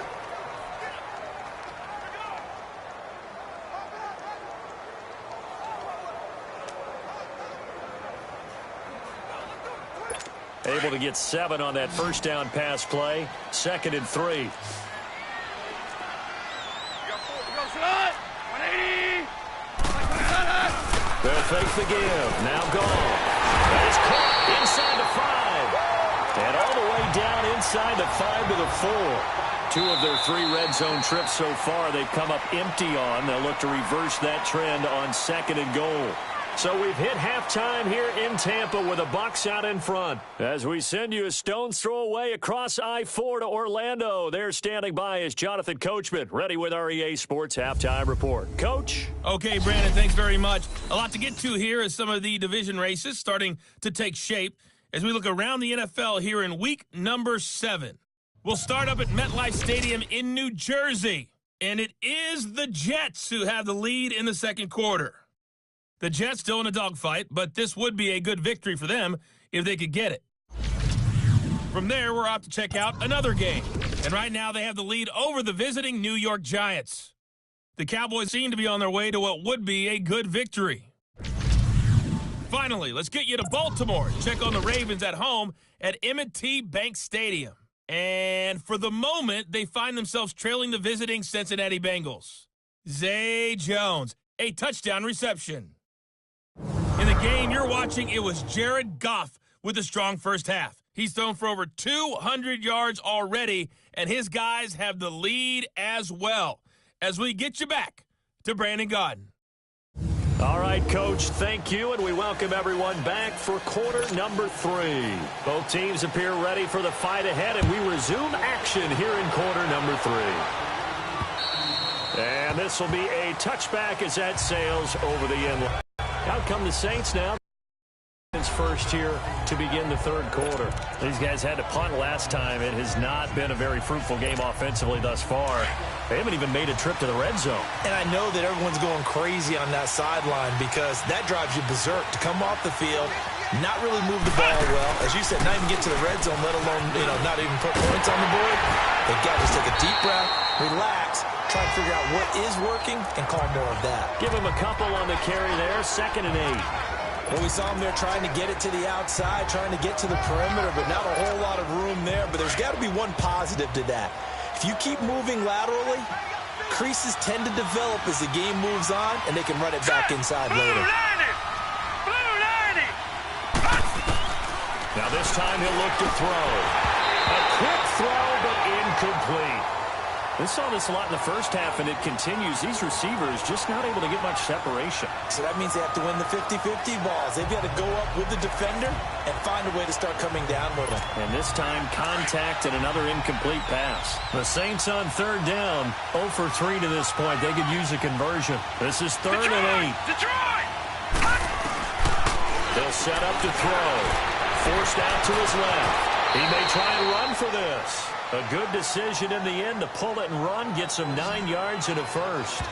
Able to get 7 on that first down pass play. 2nd and 3. They'll fake the give. Now gone. That is caught inside the 5. And all the way down inside the 5 to the 4. 2 of their 3 red zone trips so far they've come up empty on. They'll look to reverse that trend on 2nd and goal. So we've hit halftime here in Tampa with a Bucs out in front. As we send you a stone's throw away across I-4 to Orlando. There standing by is Jonathan Coachman, ready with our EA Sports Halftime Report. Coach? Okay, Brandon, thanks very much. A lot to get to here as some of the division races starting to take shape as we look around the NFL here in week number 7. We'll start up at MetLife Stadium in New Jersey, and it is the Jets who have the lead in the second quarter. The Jets still in a dogfight, but this would be a good victory for them if they could get it. From there, we're off to check out another game. And right now, they have the lead over the visiting New York Giants. The Cowboys seem to be on their way to what would be a good victory. Finally, let's get you to Baltimore. Check on the Ravens at home at M&T Bank Stadium. And for the moment, they find themselves trailing the visiting Cincinnati Bengals. Zay Jones, a touchdown reception. In the game you're watching, it was Jared Goff with a strong first half. He's thrown for over 200 yards already, and his guys have the lead as well. As we get you back to Brandon Gaudin. All right, Coach, thank you, and we welcome everyone back for quarter number 3. Both teams appear ready for the fight ahead, and we resume action here in quarter number 3. And this will be a touchback as that sails over the end line. Out come the Saints now. First here to begin the third quarter. These guys had to punt last time. It has not been a very fruitful game offensively thus far. They haven't even made a trip to the red zone. And I know that everyone's going crazy on that sideline because that drives you berserk to come off the field, not really move the ball well. As you said, not even get to the red zone, let alone, not even put points on the board. They've got to just take a deep breath, relax, try to figure out what is working, and call more of that. Give him a couple on the carry there, 2nd and 8. Well, we saw him there trying to get it to the outside, trying to get to the perimeter, but not a whole lot of room there. But there's got to be one positive to that. If you keep moving laterally, creases tend to develop as the game moves on, and they can run it back inside later. Now this time he'll look to throw. A quick throw, but incomplete. We saw this a lot in the first half, and it continues. These receivers just not able to get much separation. So that means they have to win the 50-50 balls. They've got to go up with the defender and find a way to start coming down with them. And this time, contact and another incomplete pass. The Saints on 3rd down, 0 for 3 to this point. They could use a conversion. This is 3rd and 8. They'll set up to throw. Forced out to his left. He may try and run for this. A good decision in the end to pull it and run, get some 9 yards and a first.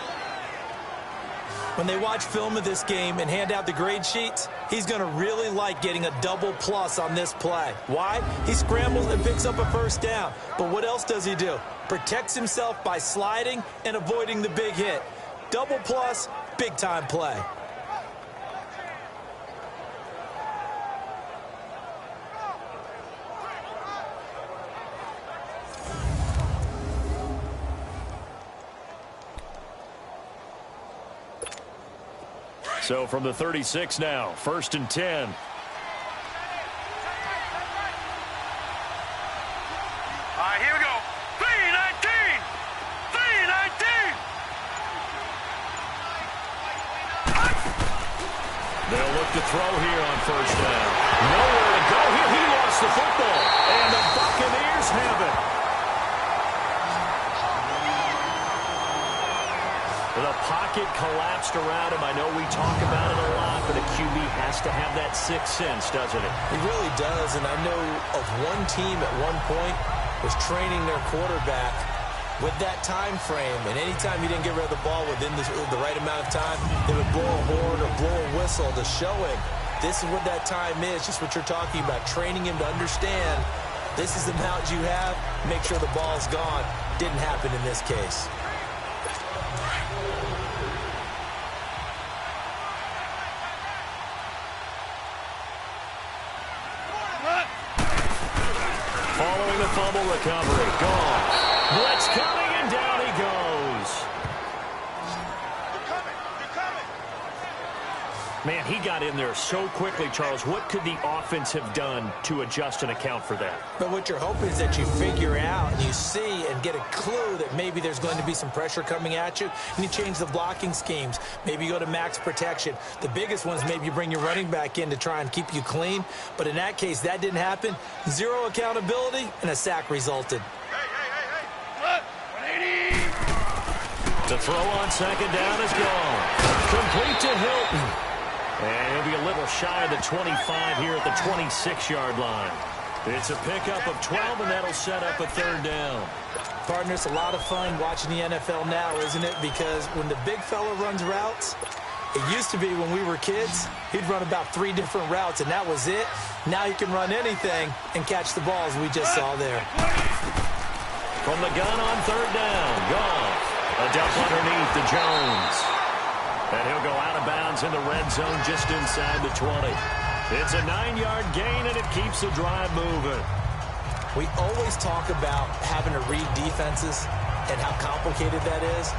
When they watch film of this game and hand out the grade sheets, he's going to really like getting a double plus on this play. Why? He scrambles and picks up a first down. But what else does he do? Protects himself by sliding and avoiding the big hit. Double plus, big-time play. So from the 36 now, 1st and 10. All right, here we go. 3-19. 3-19. They'll look to throw here on 1st down. Nowhere to go here. He lost the football. And the Buccaneers have it. The pocket collapsed around him. I know we talk about it a lot, but a QB has to have that sixth sense, doesn't it? He really does, and I know of one team at one point was training their quarterback with that time frame, and anytime he didn't get rid of the ball within the right amount of time, they would blow a horn or blow a whistle to show him this is what that time is, just what you're talking about, training him to understand this is the amount you have, make sure the ball's gone. Didn't happen in this case. Following the fumble recovery. Gone. Blitz coming, and down he goes. Man, he got in there so quickly, Charles. What could the offense have done to adjust and account for that? But what you're hoping is that you figure out and you see and get a clue that maybe there's going to be some pressure coming at you, and you change the blocking schemes. Maybe you go to max protection. The biggest ones, maybe you bring your running back in to try and keep you clean. But in that case, that didn't happen. Zero accountability, and a sack resulted. The throw on 2nd down is gone. Complete to Hilton. And he'll be a little shy of the 25 here at the 26-yard line. It's a pickup of 12, and that'll set up a 3rd down. Partner, it's a lot of fun watching the NFL now, isn't it? Because when the big fella runs routes, it used to be when we were kids, he'd run about 3 different routes, and that was it. Now he can run anything and catch the balls we just saw there. From the gun on 3rd down, Goff. A dump underneath to Jones. And he'll go out of bounds in the red zone just inside the 20. It's a 9-yard gain, and it keeps the drive moving. We always talk about having to read defenses and how complicated that is.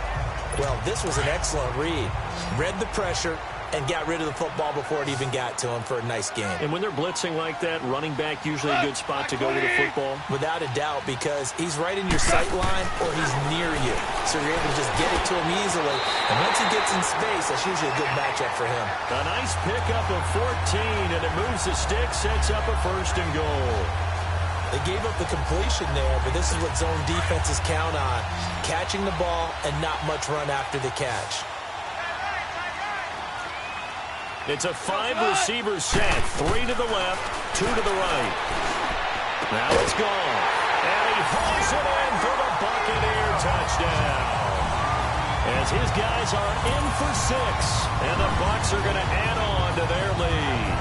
Well, this was an excellent read. Read the pressure and got rid of the football before it even got to him for a nice game. And when they're blitzing like that, running back usually a good spot to go with the football? Without a doubt, because he's right in your sight line or he's near you. So you're able to just get it to him easily. And once he gets in space, that's usually a good matchup for him. A nice pickup of 14, and it moves the stick, sets up a 1st and goal. They gave up the completion there, but this is what zone defenses count on. Catching the ball and not much run after the catch. It's a 5-receiver set. 3 to the left, 2 to the right. Now it's gone. And he hauls it in for the Buccaneer touchdown. As his guys are in for 6, and the Bucs are going to add on to their lead.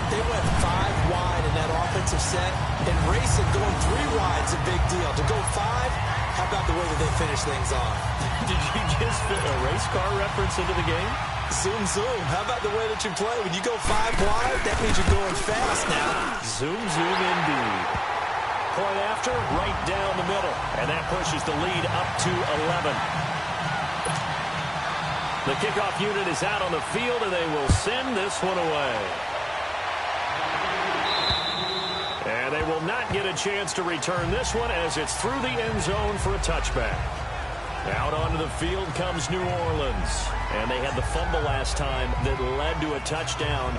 They went 5 wide in that offensive set, and racing going 3 wide's a big deal. To go 5, how about the way that they finish things off? Did you just fit a race car reference into the game? Zoom, zoom. How about the way that you play? When you go 5 wide, that means you're going fast now. Zoom, zoom indeed. Point after, right down the middle. And that pushes the lead up to 11. The kickoff unit is out on the field, and they will send this one away. And they will not get a chance to return this one as it's through the end zone for a touchback. Out onto the field comes New Orleans. And they had the fumble last time that led to a touchdown.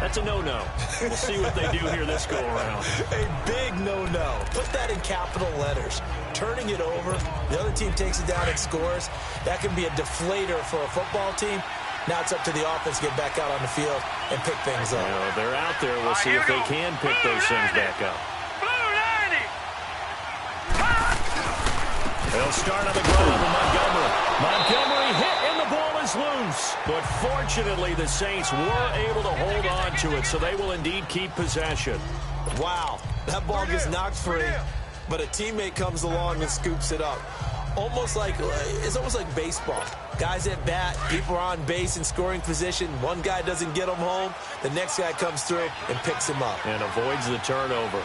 That's a no-no. We'll see what they do here this go-around. A big no-no. Put that in capital letters. Turning it over, the other team takes it down and scores. That can be a deflator for a football team. Now it's up to the offense to get back out on the field and pick things up. Well, they're out there. We'll see if they can pick those things back up. They'll start on the ground with Montgomery. Montgomery hit, and the ball is is loose, but fortunately the Saints were able to hold on to it, so they will indeed keep possession. Wow, that ball gets knocked free, but a teammate comes along and scoops it up. It's almost like baseball. Guys at bat, people are on base in scoring position. One guy doesn't get him home. The next guy comes through and picks him up. And avoids the turnover.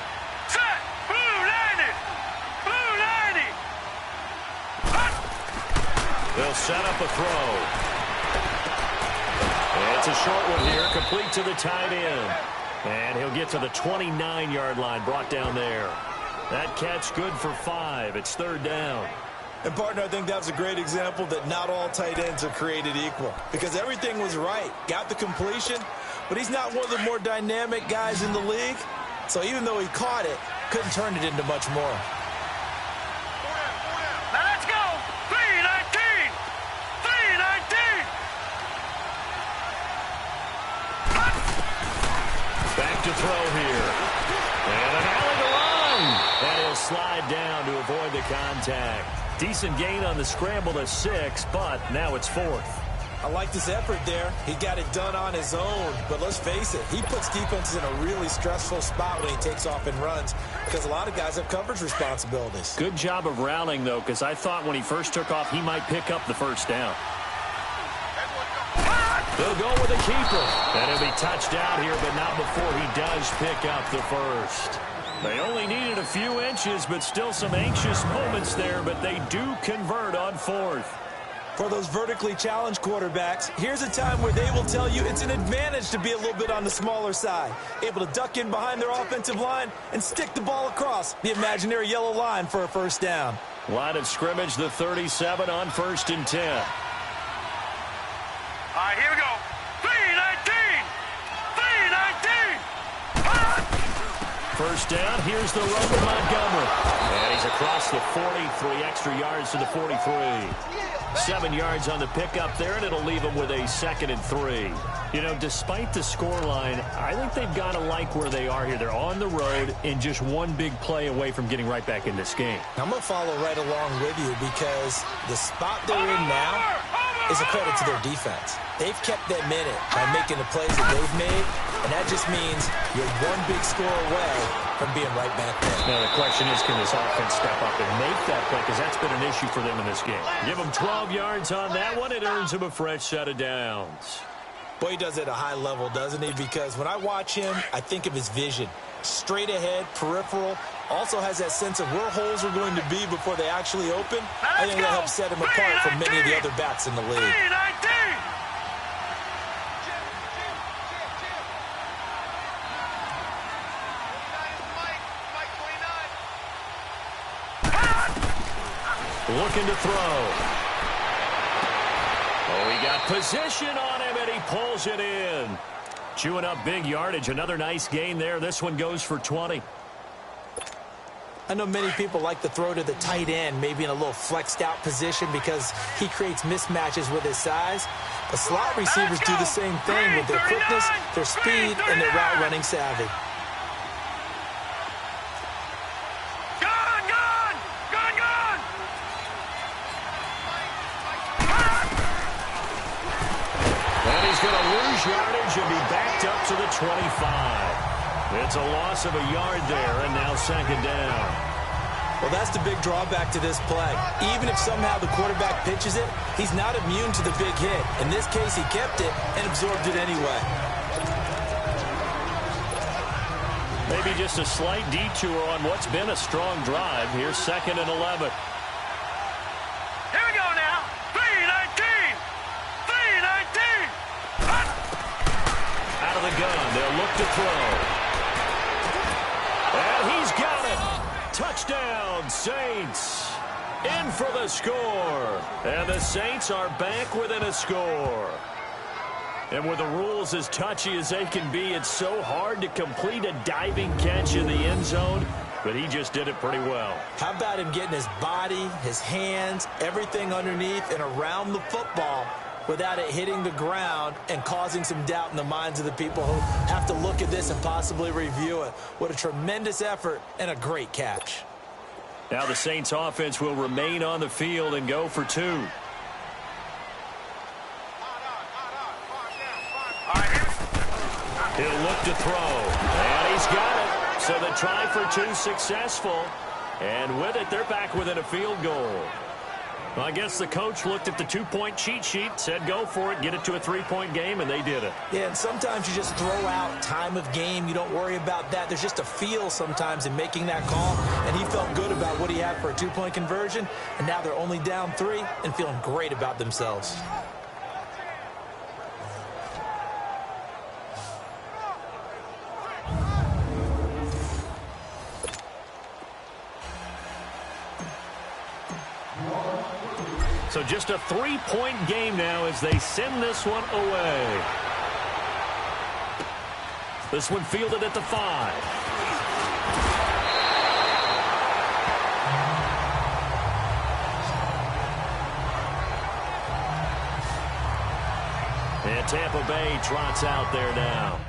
Set! Blue 90! Blue 90! They'll set up a throw. And it's a short one here, complete to the tight end. And he'll get to the 29-yard line, brought down there. That catch good for 5. It's 3rd down. And, partner, I think that was a great example that not all tight ends are created equal, because everything was right. Got the completion, but he's not one of the more dynamic guys in the league. So even though he caught it, couldn't turn it into much more. Now let's go! 319! 319! Back to throw here. And an alley to line. And he'll slide down to avoid the contact. Decent gain on the scramble to 6, but now it's 4th. I like this effort there. He got it done on his own, but let's face it, he puts defenses in a really stressful spot when he takes off and runs, because a lot of guys have coverage responsibilities. Good job of rallying, though, because I thought when he first took off, he might pick up the 1st down. They'll go with a keeper. And he'll be touched out here, but not before he does pick up the 1st. They only needed a few inches, but still some anxious moments there, but they do convert on 4th. For those vertically challenged quarterbacks, here's a time where they will tell you it's an advantage to be a little bit on the smaller side. Able to duck in behind their offensive line and stick the ball across the imaginary yellow line for a 1st down. Line of scrimmage, the 37 on 1st and 10. All right, here we go. 319! 319! 1st down, here's the run to Montgomery. And he's across the 43 extra yards to the 43. 7 yards on the pickup there, and it'll leave him with a 2nd and 3. You know, despite the scoreline, I think they've got to like where they are here. They're on the road and just one big play away from getting right back in this game. I'm going to follow right along with you, because the spot they're in now is a credit to their defense. They've kept them in it by making the plays that they've made, and that just means you're one big score away from being right back there. Now the question is, can this offense step up and make that play? Because that's been an issue for them in this game. Give them 12 yards on that one. It earns him a fresh set of downs. Boy, he does it at a high level, doesn't he? Because when I watch him, I think of his vision. Straight ahead, peripheral. Also has that sense of where holes are going to be before they actually open. I think that helps set him apart from many of the other backs in the league. 319! Looking to throw. Oh, he got position on him, and he pulls it in. Chewing up big yardage. Another nice gain there. This one goes for 20. I know many people like to throw to the tight end, maybe in a little flexed out position, because he creates mismatches with his size. But slot receivers do the same thing with their quickness, their speed, and their route running savvy. Yardage and be backed up to the 25. It's a loss of a yard there, and now 2nd down. Well, that's the big drawback to this play. Even if somehow the quarterback pitches it, he's not immune to the big hit. In this case, he kept it and absorbed it anyway. Maybe just a slight detour on what's been a strong drive. Here's 2nd and 11. Here we go now. 319! 319! Out of the gun, they'll look to throw. And he's got it. Touchdown, Saints. In for the score. And the Saints are back within a score. And with the rules as touchy as they can be, it's so hard to complete a diving catch in the end zone, but he just did it pretty well. How about him getting his body, his hands, everything underneath and around the football without it hitting the ground and causing some doubt in the minds of the people who have to look at this and possibly review it. What a tremendous effort and a great catch. Now the Saints offense will remain on the field and go for 2. He'll look to throw. And he's got it. So the try for two successful. And with it, they're back within a field goal. Well, I guess the coach looked at the two-point cheat sheet, said go for it, get it to a three-point game, and they did it. Yeah, and sometimes you just throw out time of game. You don't worry about that. There's just a feel sometimes in making that call, and he felt good about what he had for a two-point conversion, and now they're only down 3 and feeling great about themselves. So just a three-point game now as they send this one away. This one fielded at the 5. And Tampa Bay trots out there now.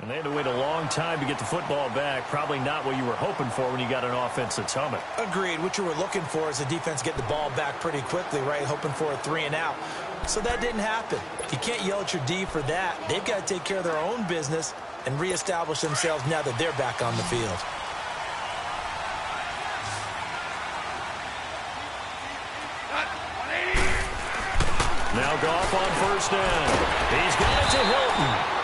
And they had to wait a long time to get the football back. Probably not what you were hoping for when you got an offense that's humming. Agreed. What you were looking for is the defense get the ball back pretty quickly, right? Hoping for a 3 and out. So that didn't happen. You can't yell at your D for that. They've got to take care of their own business and reestablish themselves now that they're back on the field. Now Goff on first down. He's got it to Hilton.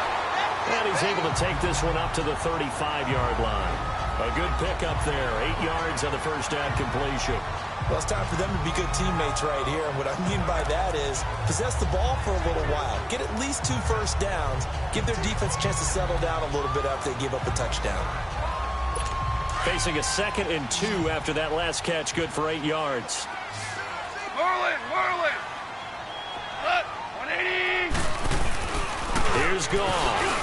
And he's able to take this one up to the 35-yard line. A good pickup there. 8 yards on the first down completion. Well, it's time for them to be good teammates right here. And what I mean by that is possess the ball for a little while. Get at least 2 first downs. Give their defense a chance to settle down a little bit after they give up a touchdown. Facing a 2nd and 2 after that last catch. Good for 8 yards. Marlin! 180! Here's Goff.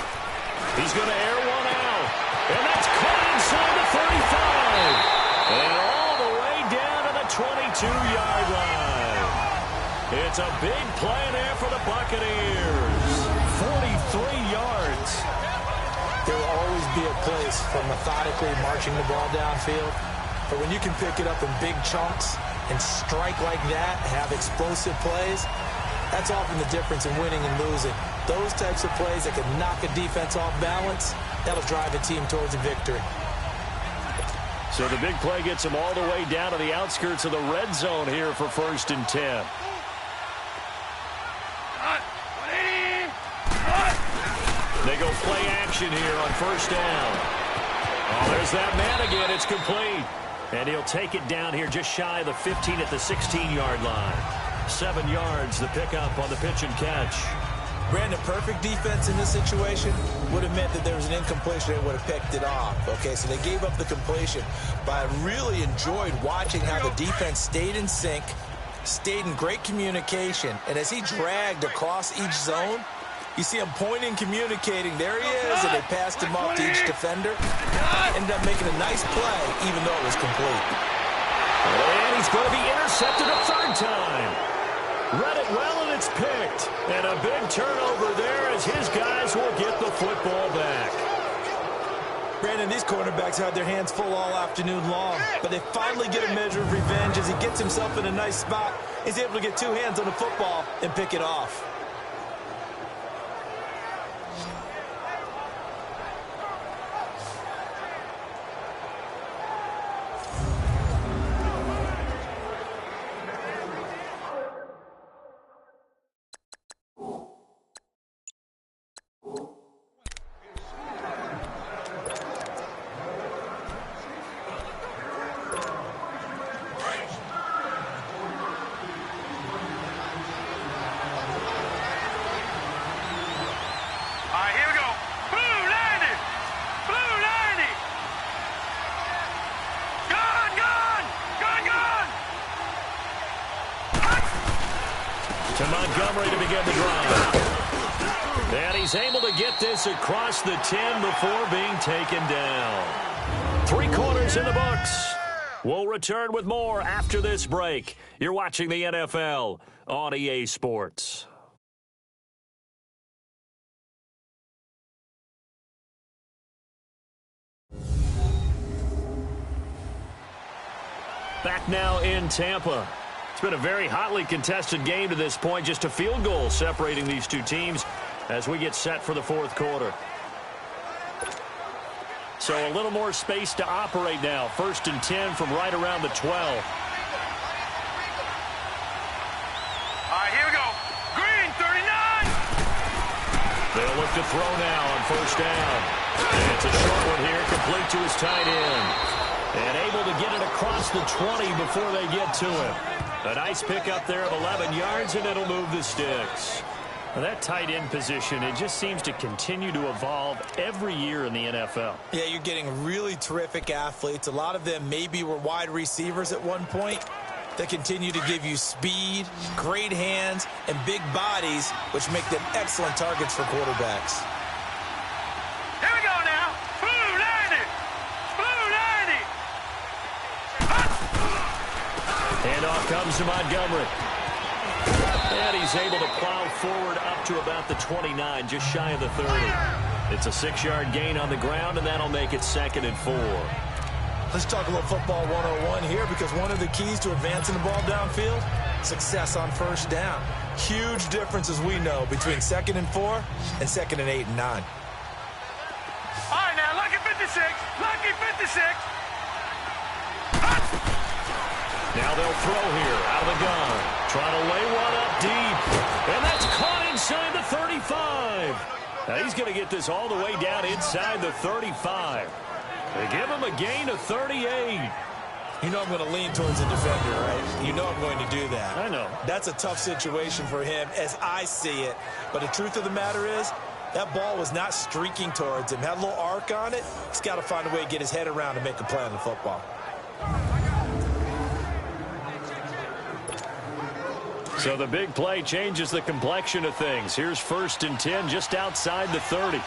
He's going to air one out. And that's caught inside the 35. And all the way down to the 22-yard line. It's a big play there for the Buccaneers. 43 yards. There will always be a place for methodically marching the ball downfield. But when you can pick it up in big chunks and strike like that, have explosive plays, that's often the difference in winning and losing. Those types of plays that can knock a defense off balance, that'll drive a team towards a victory. So the big play gets them all the way down to the outskirts of the red zone here for 1st and 10. They go play action here on 1st down. Oh, there's that man again. It's complete. And he'll take it down here just shy of the 15 at the 16-yard line. 7 yards, the pickup on the pitch and catch. Brandon, perfect defense in this situation would have meant that there was an incompletion. They would have picked it off. Okay, so they gave up the completion. But I really enjoyed watching how the defense stayed in sync, stayed in great communication. And as he dragged across each zone, you see him pointing, communicating. There he is, and they passed him off to each defender. Ended up making a nice play, even though it was complete. And he's going to be intercepted a 3rd time. Read it well, and it's picked. And a big turnover there as his guys will get the football back. Brandon, these cornerbacks had their hands full all afternoon long, but they finally get a measure of revenge as he gets himself in a nice spot. He's able to get 2 hands on the football and pick it off. To Montgomery to begin the drive. And he's able to get this across the 10 before being taken down. 3 quarters in the books. We'll return with more after this break. You're watching the NFL on EA Sports. Back now in Tampa. It's been a very hotly contested game to this point. Just a field goal separating these two teams as we get set for the 4th quarter. So a little more space to operate now. 1st and 10 from right around the 12. All right, here we go. Green, 39. They'll look to throw now on 1st down. And it's a short one here, complete to his tight end. And able to get it across the 20 before they get to him. A nice pickup there of 11 yards, and it'll move the sticks. Now that tight end position, it just seems to continue to evolve every year in the NFL. Yeah, you're getting really terrific athletes. A lot of them maybe were wide receivers at one point that continue to give you speed, great hands, and big bodies, which make them excellent targets for quarterbacks. Here we go now. Blue 90. Blue 90. Handoff comes to Montgomery. And he's able to plow forward up to about the 29, just shy of the 30. It's a 6-yard gain on the ground, and that'll make it 2nd and 4. Let's talk a little football 101 here, because one of the keys to advancing the ball downfield, success on 1st down. Huge difference, as we know, between 2nd and 4 and 2nd and 8 and 9. All right, now, lucky 56. Lucky 56. Now they'll throw here out of the gun. Trying to lay one up deep. And that's caught inside the 35. Now he's going to get this all the way down inside the 35. They give him a gain of 38. You know I'm going to lean towards the defender, right? You know I'm going to do that. I know. That's a tough situation for him as I see it. But the truth of the matter is, that ball was not streaking towards him. Had a little arc on it. He's got to find a way to get his head around and make a play on the football. So the big play changes the complexion of things. Here's 1st and 10 just outside the 30. On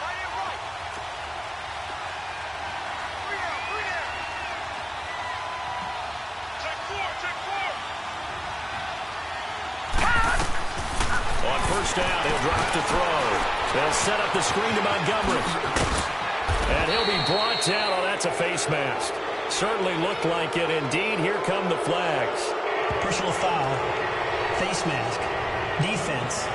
1st down, he'll drop to throw. They'll set up the screen to Montgomery. And he'll be brought down. Oh, that's a face mask. Certainly looked like it. Indeed, here come the flags. Personal foul. Face mask. Defense.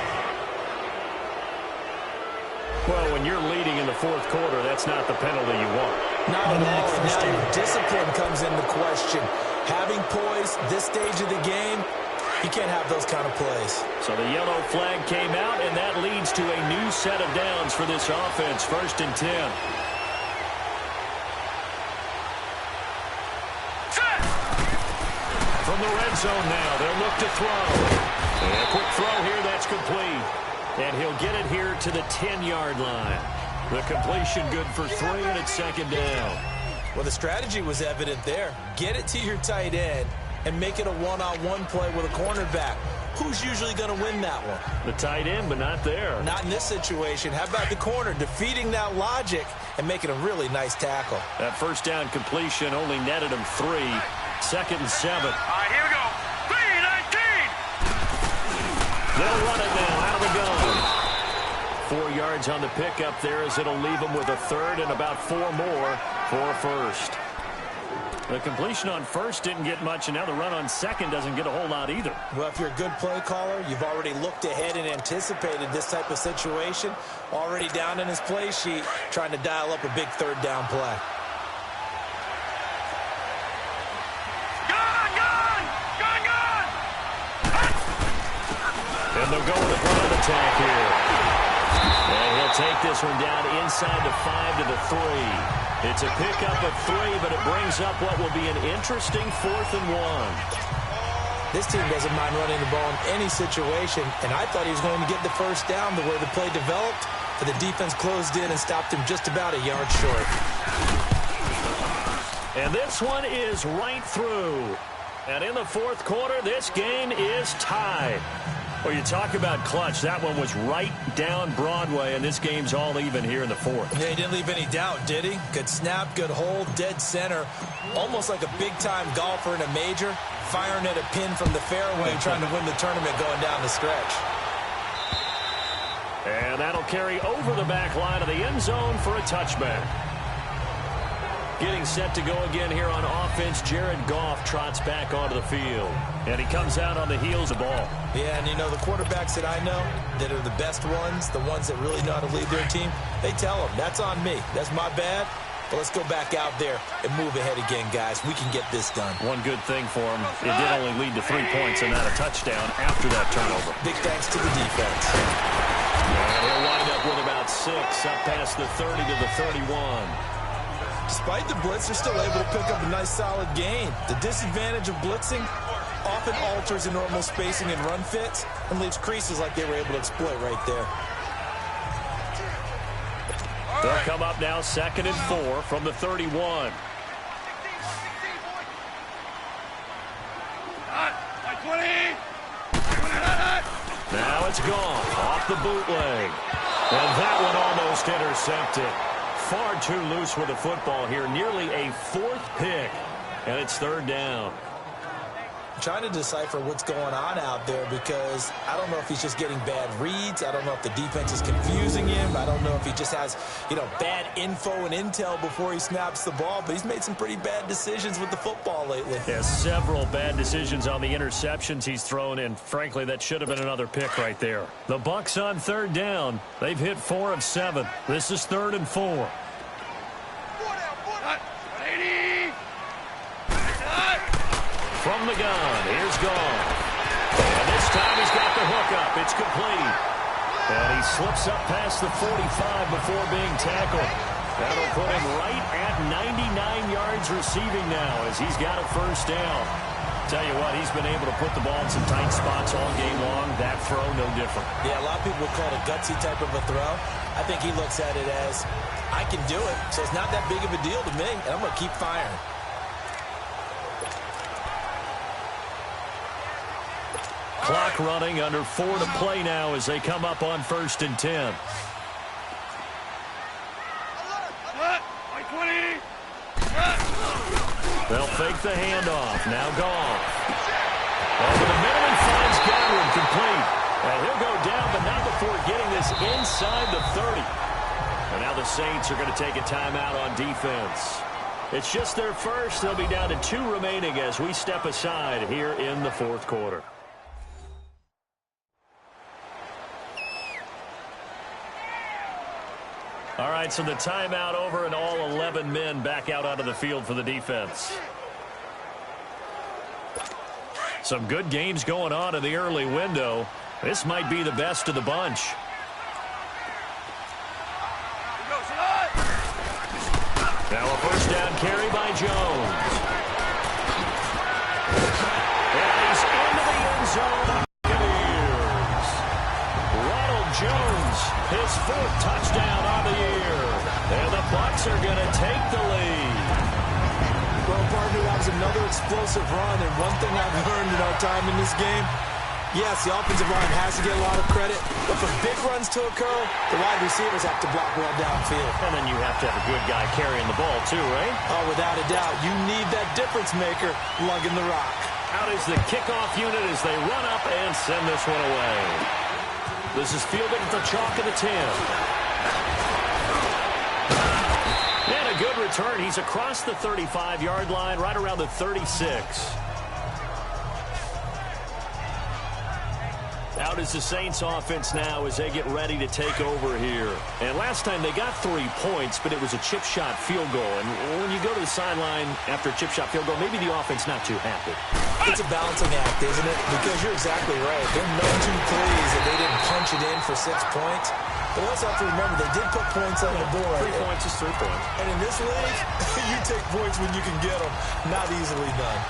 Well, when you're leading in the fourth quarter, that's not the penalty you want. Not at all. Now your discipline comes into question. Having poise this stage of the game, you can't have those kind of plays. So the yellow flag came out, and that leads to a new set of downs for this offense. 1st and 10. From the red zone now, they'll look to throw. And a quick throw here, that's complete. And he'll get it here to the 10-yard line. The completion good for 3, and it's 2nd down. Well, the strategy was evident there. Get it to your tight end and make it a one-on-one play with a cornerback. Who's usually going to win that one? The tight end, but not there. Not in this situation. How about the corner defeating that logic and making a really nice tackle? That first down completion only netted him 3. 2nd and 7. All right, here we go. 3-19. They'll run it now out of the gun. 4 yards on the pickup there as it'll leave them with a 3rd and about 4 more for a 1st. The completion on 1st didn't get much, and now the run on 2nd doesn't get a whole lot either. Well, if you're a good play caller, you've already looked ahead and anticipated this type of situation. Already down in his play sheet, trying to dial up a big 3rd down play. And they'll go with a run attack here. And he'll take this one down inside the 5 to the 3. It's a pickup of 3, but it brings up what will be an interesting 4th and 1. This team doesn't mind running the ball in any situation, and I thought he was going to get the 1st down the way the play developed, but the defense closed in and stopped him just about a yard short. And this one is right through. And in the 4th quarter, this game is tied. Well, you talk about clutch. That one was right down Broadway, and this game's all even here in the 4th. Yeah, he didn't leave any doubt, did he? Good snap, good hold, dead center. Almost like a big-time golfer in a major, firing at a pin from the fairway, trying to win the tournament going down the stretch. And that'll carry over the back line of the end zone for a touchback. Getting set to go again here on offense, Jared Goff trots back onto the field. And he comes out on the heels of ball. Yeah, and you know, the quarterbacks that I know that are the best ones, the ones that really know how to lead their team, they tell them, that's on me. That's my bad. But let's go back out there and move ahead again, guys. We can get this done. One good thing for him, it did only lead to 3 points and not a touchdown after that turnover. Big thanks to the defense. And he'll wind up with about 6, up past the 30 to the 31. Despite the blitz, they're still able to pick up a nice, solid gain. The disadvantage of blitzing often alters the normal spacing and run fits and leaves creases like they were able to exploit right there. They'll come up now 2nd and 4 from the 31. Now it's gone off the bootleg. And that one almost intercepted. Far too loose with the football here. Nearly a 4th pick. And it's 3rd down. I'm trying to decipher what's going on out there because I don't know if he's just getting bad reads. I don't know if the defense is confusing him. I don't know if he just has, bad info and intel before he snaps the ball. But he's made some pretty bad decisions with the football lately. Yeah, several bad decisions on the interceptions he's thrown, and frankly, that should have been another pick right there. The Bucs on 3rd down. They've hit 4 of 7. This is 3rd and 4. From the gun, here's Goff. And this time he's got the hook up. It's complete. And he slips up past the 45 before being tackled. That'll put him right at 99 yards receiving now as he's got a 1st down. Tell you what, he's been able to put the ball in some tight spots all game long. That throw, no different. Yeah, a lot of people would call it a gutsy type of a throw. I think he looks at it as, I can do it, so it's not that big of a deal to me, and I'm going to keep firing. Clock running, under 4 to play now as they come up on 1st and 10. They'll fake the handoff. Now Goff. Over the middle and finds Godwin complete. And he'll go down, but not before getting this inside the 30. And now the Saints are going to take a timeout on defense. It's just their first. They'll be down to 2 remaining as we step aside here in the 4th quarter. All right, so the timeout over and all 11 men back out onto the field for the defense. Some good games going on in the early window. This might be the best of the bunch. Now a first down carry by Jones. And he's into the end zone. Buccaneers. Ronald Jones, his 4th touchdown on the year. And the Bucs are going to take the lead. Well, partner, that was another explosive run. And one thing I've learned in our time in this game, yes, the offensive line has to get a lot of credit, but for big runs to occur, the wide receivers have to block well downfield. And then you have to have a good guy carrying the ball too, right? Oh, without a doubt. You need that difference maker lugging the rock. Out is the kickoff unit as they run up and send this one away. This is fielded at the chalk of the 10. And a good return. He's across the 35-yard line, right around the 36. Out is the Saints offense now as they get ready to take over here. And last time they got 3 points, but it was a chip shot field goal. And when you go to the sideline after a chip shot field goal, maybe the offense not too happy. It's a balancing act, isn't it? Because you're exactly right. They're no too pleased that they didn't punch it in for 6 points. But also have to remember, they did put points on the board. 3 points is 3 points. And in this league, you take points when you can get them. Not easily done.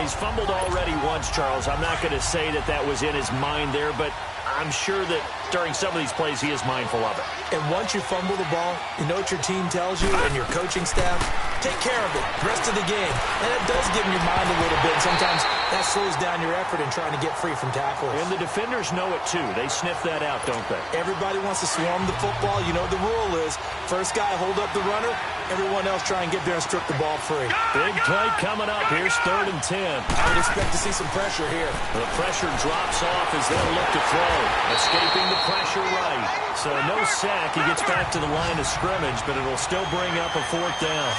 He's fumbled already once, Charles. I'm not going to say that that was in his mind there, but I'm sure that during some of these plays he is mindful of it. And once you fumble the ball, you know what your team tells you and your coaching staff? Take care of it the rest of the game. And it does give your mind a little bit. Sometimes that slows down your effort in trying to get free from tackles. And the defenders know it, too. They sniff that out, don't they? Everybody wants to swarm the football. You know what the rule is. First guy, hold up the runner. Everyone else try and get there and strip the ball free. Big play coming up. Here's 3rd and 10. I would expect to see some pressure here. The pressure drops off as they'll look to throw. Escaping the pressure right. So no sack. He gets back to the line of scrimmage, but it'll still bring up a 4th down.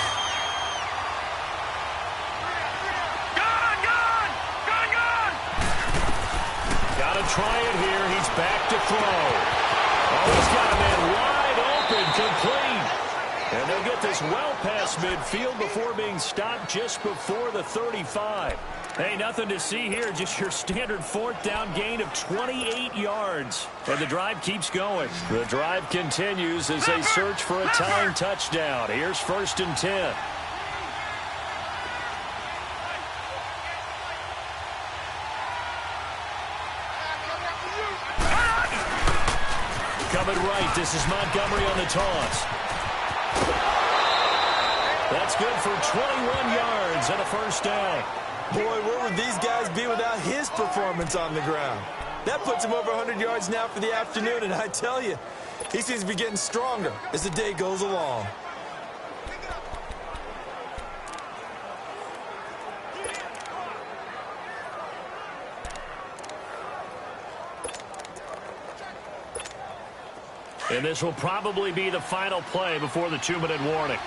Got to try it here. He's back to throw. Oh, he's got a man wide open, complete. And they'll get this well past midfield before being stopped just before the 35. Hey, nothing to see here. Just your standard 4th down gain of 28 yards. And the drive keeps going. The drive continues as they search for a tying touchdown. Here's 1st and 10. Coming right, this is Montgomery on the toss. That's good for 21 yards and a 1st down. Boy, where would these guys be without his performance on the ground? That puts him over 100 yards now for the afternoon, and I tell you, he seems to be getting stronger as the day goes along. And this will probably be the final play before the 2-minute warning.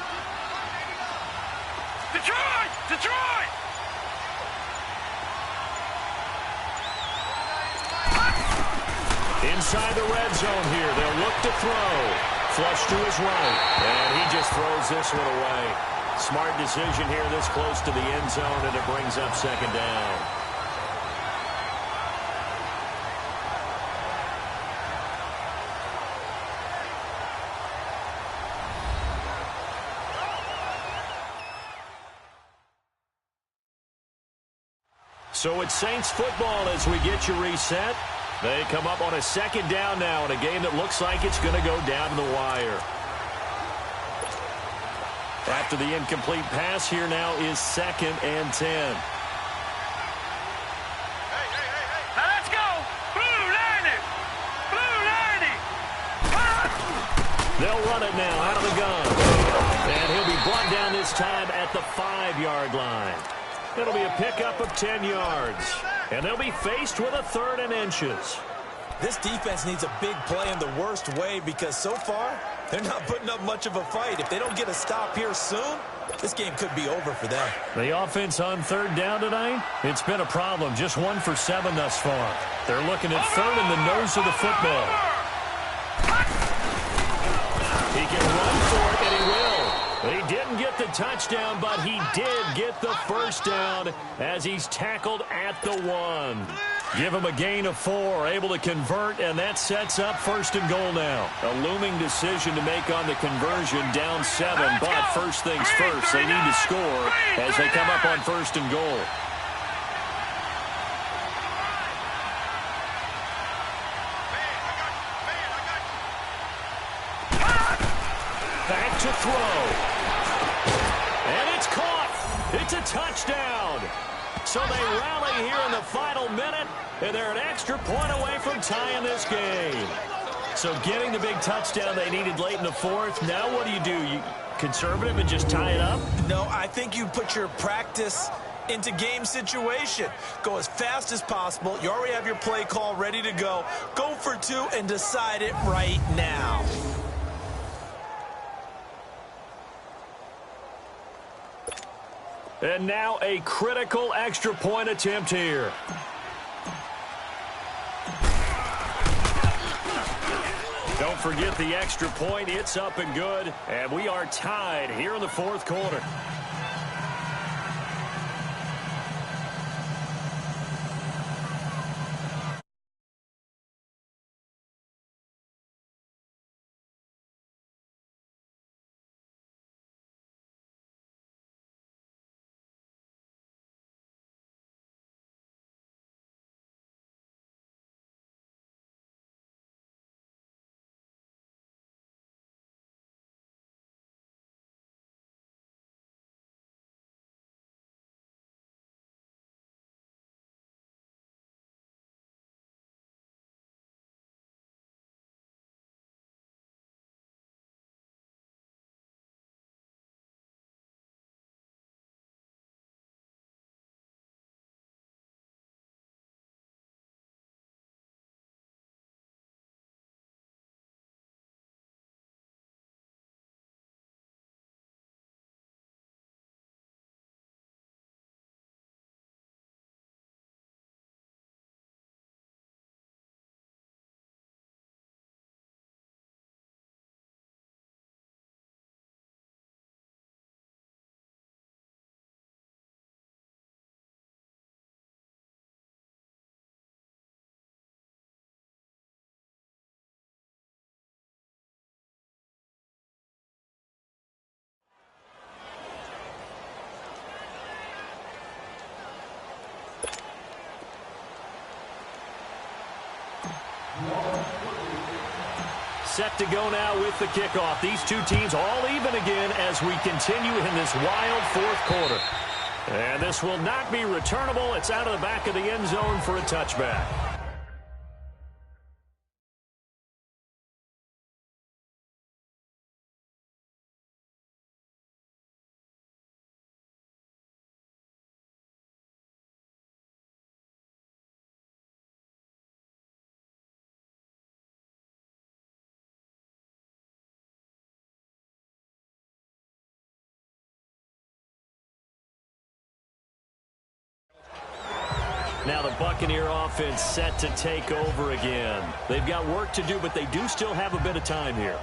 Detroit! Detroit! Inside the red zone here. They'll look to throw. Flush to his right. And he just throws this one away. Smart decision here this close to the end zone, and it brings up 2nd down. So it's Saints football as we get you reset. They come up on a 2nd down now in a game that looks like it's going to go down to the wire. After the incomplete pass, here now is 2nd and 10. Now let's go! Blue 90! Blue 90! They'll run it now out of the gun. And he'll be brought down this time at the 5-yard line. It'll be a pickup of 10 yards. And they'll be faced with a 3rd and inches. This defense needs a big play in the worst way because so far, they're not putting up much of a fight. If they don't get a stop here soon, this game could be over for them. The offense on 3rd down tonight, it's been a problem. Just 1 for 7 thus far. They're looking at 3rd in the nose of the football. He can run for it, and he will. He didn't get the touchdown, but he did get the first down as he's tackled at the 1. Give him a gain of 4, able to convert, and that sets up 1st and goal now. A looming decision to make on the conversion, down 7, but first things first, they need to score as they come up on 1st and goal. Back to throw. And it's caught. It's a touchdown. So they rally here in the final minute, and they're an extra point away from tying this game. So getting the big touchdown they needed late in the 4th. Now what do? You conservative and just tie it up? No, I think you put your practice into game situation. Go as fast as possible. You already have your play call ready to go. Go for 2 and decide it right now. And now a critical extra point attempt here. Don't forget the extra point. It's up and good. And we are tied here in the 4th quarter. Set to go now with the kickoff. These two teams all even again as we continue in this wild 4th quarter. And this will not be returnable. It's out of the back of the end zone for a touchback. Now the Buccaneer offense set to take over again. They've got work to do, but they do still have a bit of time here.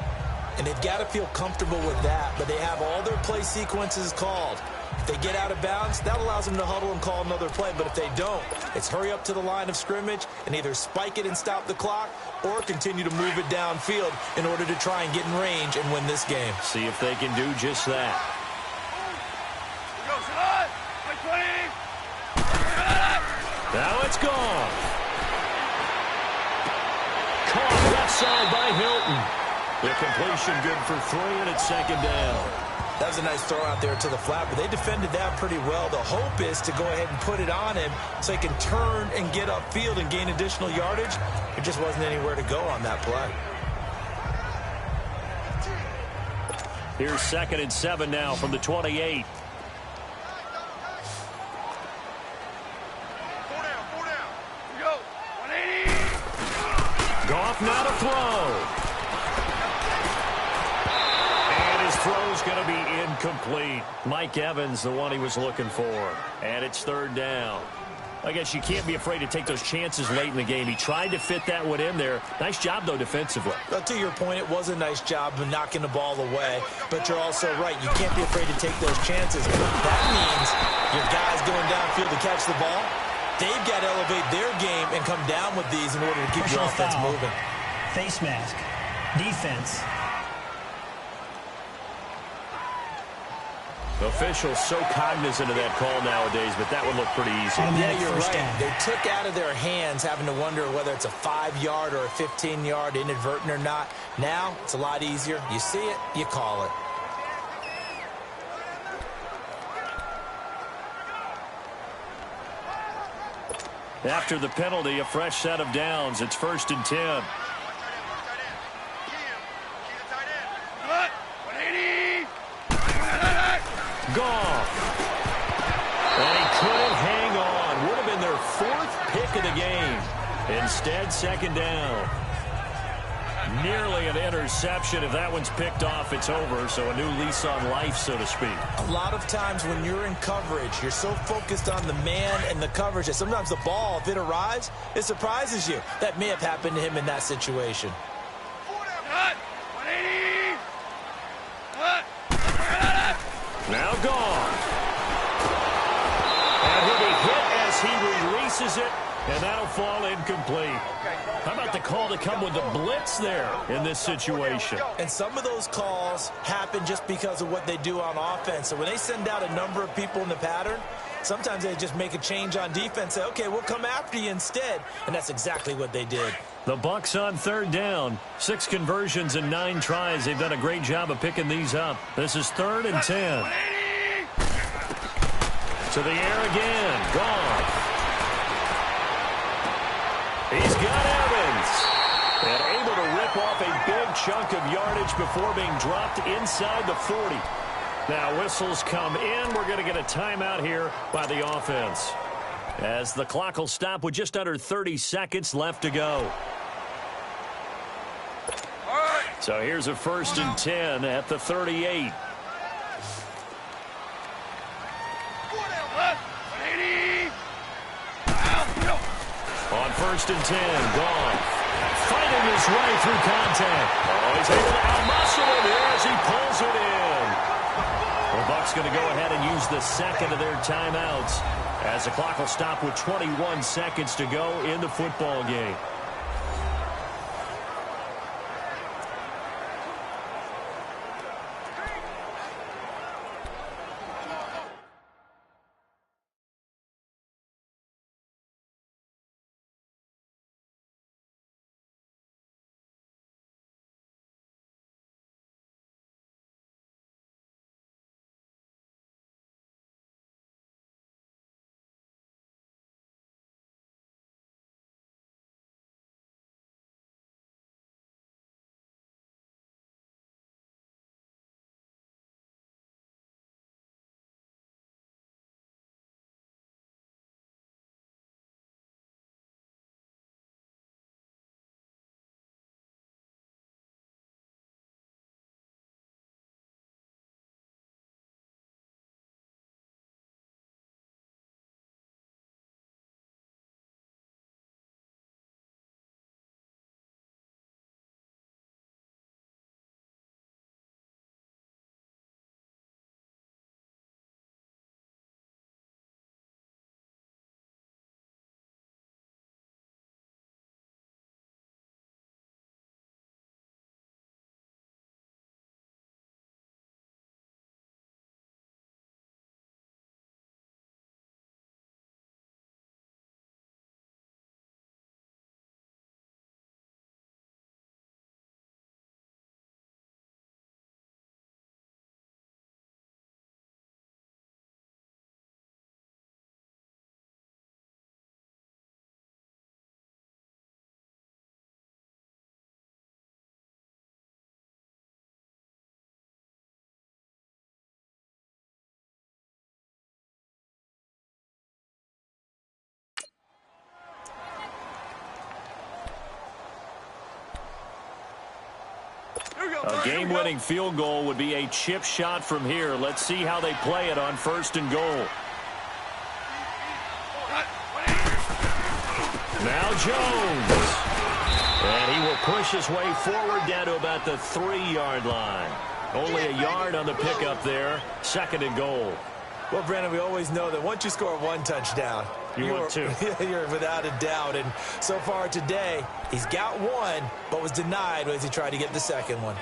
And they've got to feel comfortable with that, but they have all their play sequences called. If they get out of bounds, that allows them to huddle and call another play. But if they don't, it's hurry up to the line of scrimmage and either spike it and stop the clock or continue to move it downfield in order to try and get in range and win this game. See if they can do just that. Now it's gone. Caught left side by Hilton. The completion good for 3, and it's 2nd down. That was a nice throw out there to the flat, but they defended that pretty well. The hope is to go ahead and put it on him so he can turn and get upfield and gain additional yardage. There just wasn't anywhere to go on that play. Here's 2nd and 7 now from the 28. Goff now to throw. And his throw's going to be incomplete. Mike Evans, the one he was looking for. And it's 3rd down. I guess you can't be afraid to take those chances late in the game. He tried to fit that one in there. Nice job, though, defensively. Well, to your point, it was a nice job of knocking the ball away, but you're also right. You can't be afraid to take those chances. That means your guys going downfield to catch the ball, they've got to elevate their game and come down with these in order to keep your offense moving. Face mask. Defense. Officials so cognizant of that call nowadays, but that would look pretty easy. Yeah, you're right. They took out of their hands having to wonder whether it's a 5-yard or a 15-yard, inadvertent or not. Now, it's a lot easier. You see it, you call it. After the penalty, a fresh set of downs. It's 1st and 10. Goff. And he couldn't hang on. Would have been their 4th pick of the game. Instead, 2nd down. Nearly an interception. If that one's picked off, it's over. So a new lease on life, so to speak. A lot of times when you're in coverage, you're so focused on the man and the coverage that sometimes the ball, if it arrives, it surprises you. That may have happened to him in that situation. Now gone. And he'll be hit as he releases it, and that'll fall incomplete. How about the call to come with the blitz there in this situation? And some of those calls happen just because of what they do on offense. So when they send out a number of people in the pattern, sometimes they just make a change on defense, say, okay, we'll come after you instead. And that's exactly what they did. The Bucs on 3rd down. 6 conversions and 9 tries. They've done a great job of picking these up. This is 3rd and 10. To the air again. Gone. He's got Evans. And able to rip off a big chunk of yardage before being dropped inside the 40. Now whistles come in. We're going to get a timeout here by the offense, as the clock will stop with just under 30 seconds left to go. So here's a 1st and 10 at the 38. On 1st and 10, gone. Fighting his way through contact. Oh, he's able to out-muscle him here as he pulls it in. The Bucs going to go ahead and use the 2nd of their timeouts, as the clock will stop with 21 seconds to go in the football game. A game-winning field goal would be a chip shot from here. Let's see how they play it on 1st and goal. Now Jones. And he will push his way forward down to about the 3-yard line. Only a yard on the pickup there. 2nd and goal. Well, Brandon, we always know that once you score 1 touchdown, you're without a doubt. And so far today, he's got 1, but was denied as he tried to get the 2nd one.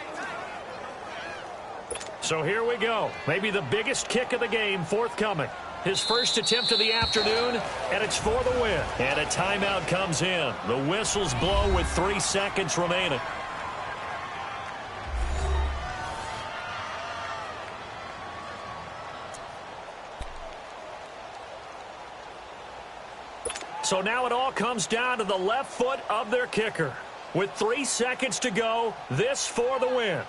So here we go. Maybe the biggest kick of the game forthcoming. His first attempt of the afternoon, and it's for the win. And a timeout comes in. The whistles blow with 3 seconds remaining. So now it all comes down to the left foot of their kicker. With 3 seconds to go, this for the win.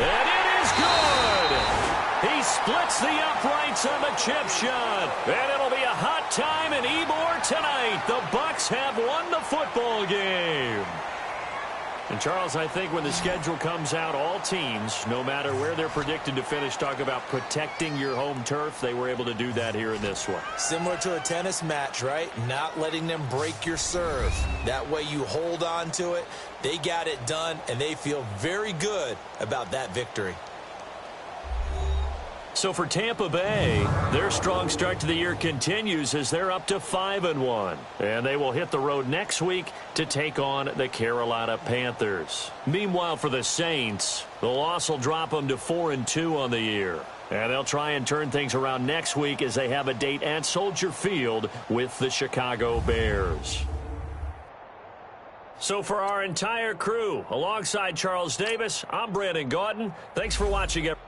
And it is good. He splits the uprights on the chip shot. And it'll be a hot time in Ybor tonight. The Bucs have won the football game. And, Charles, I think when the schedule comes out, all teams, no matter where they're predicted to finish, talk about protecting your home turf. They were able to do that here in this one. Similar to a tennis match, right? Not letting them break your serve. That way you hold on to it. They got it done, and they feel very good about that victory. So for Tampa Bay, their strong start to the year continues as they're up to 5-1. And they will hit the road next week to take on the Carolina Panthers. Meanwhile, for the Saints, the loss will drop them to 4-2 on the year. And they'll try and turn things around next week as they have a date at Soldier Field with the Chicago Bears. So for our entire crew, alongside Charles Davis, I'm Brandon Gaudin. Thanks for watching, everyone.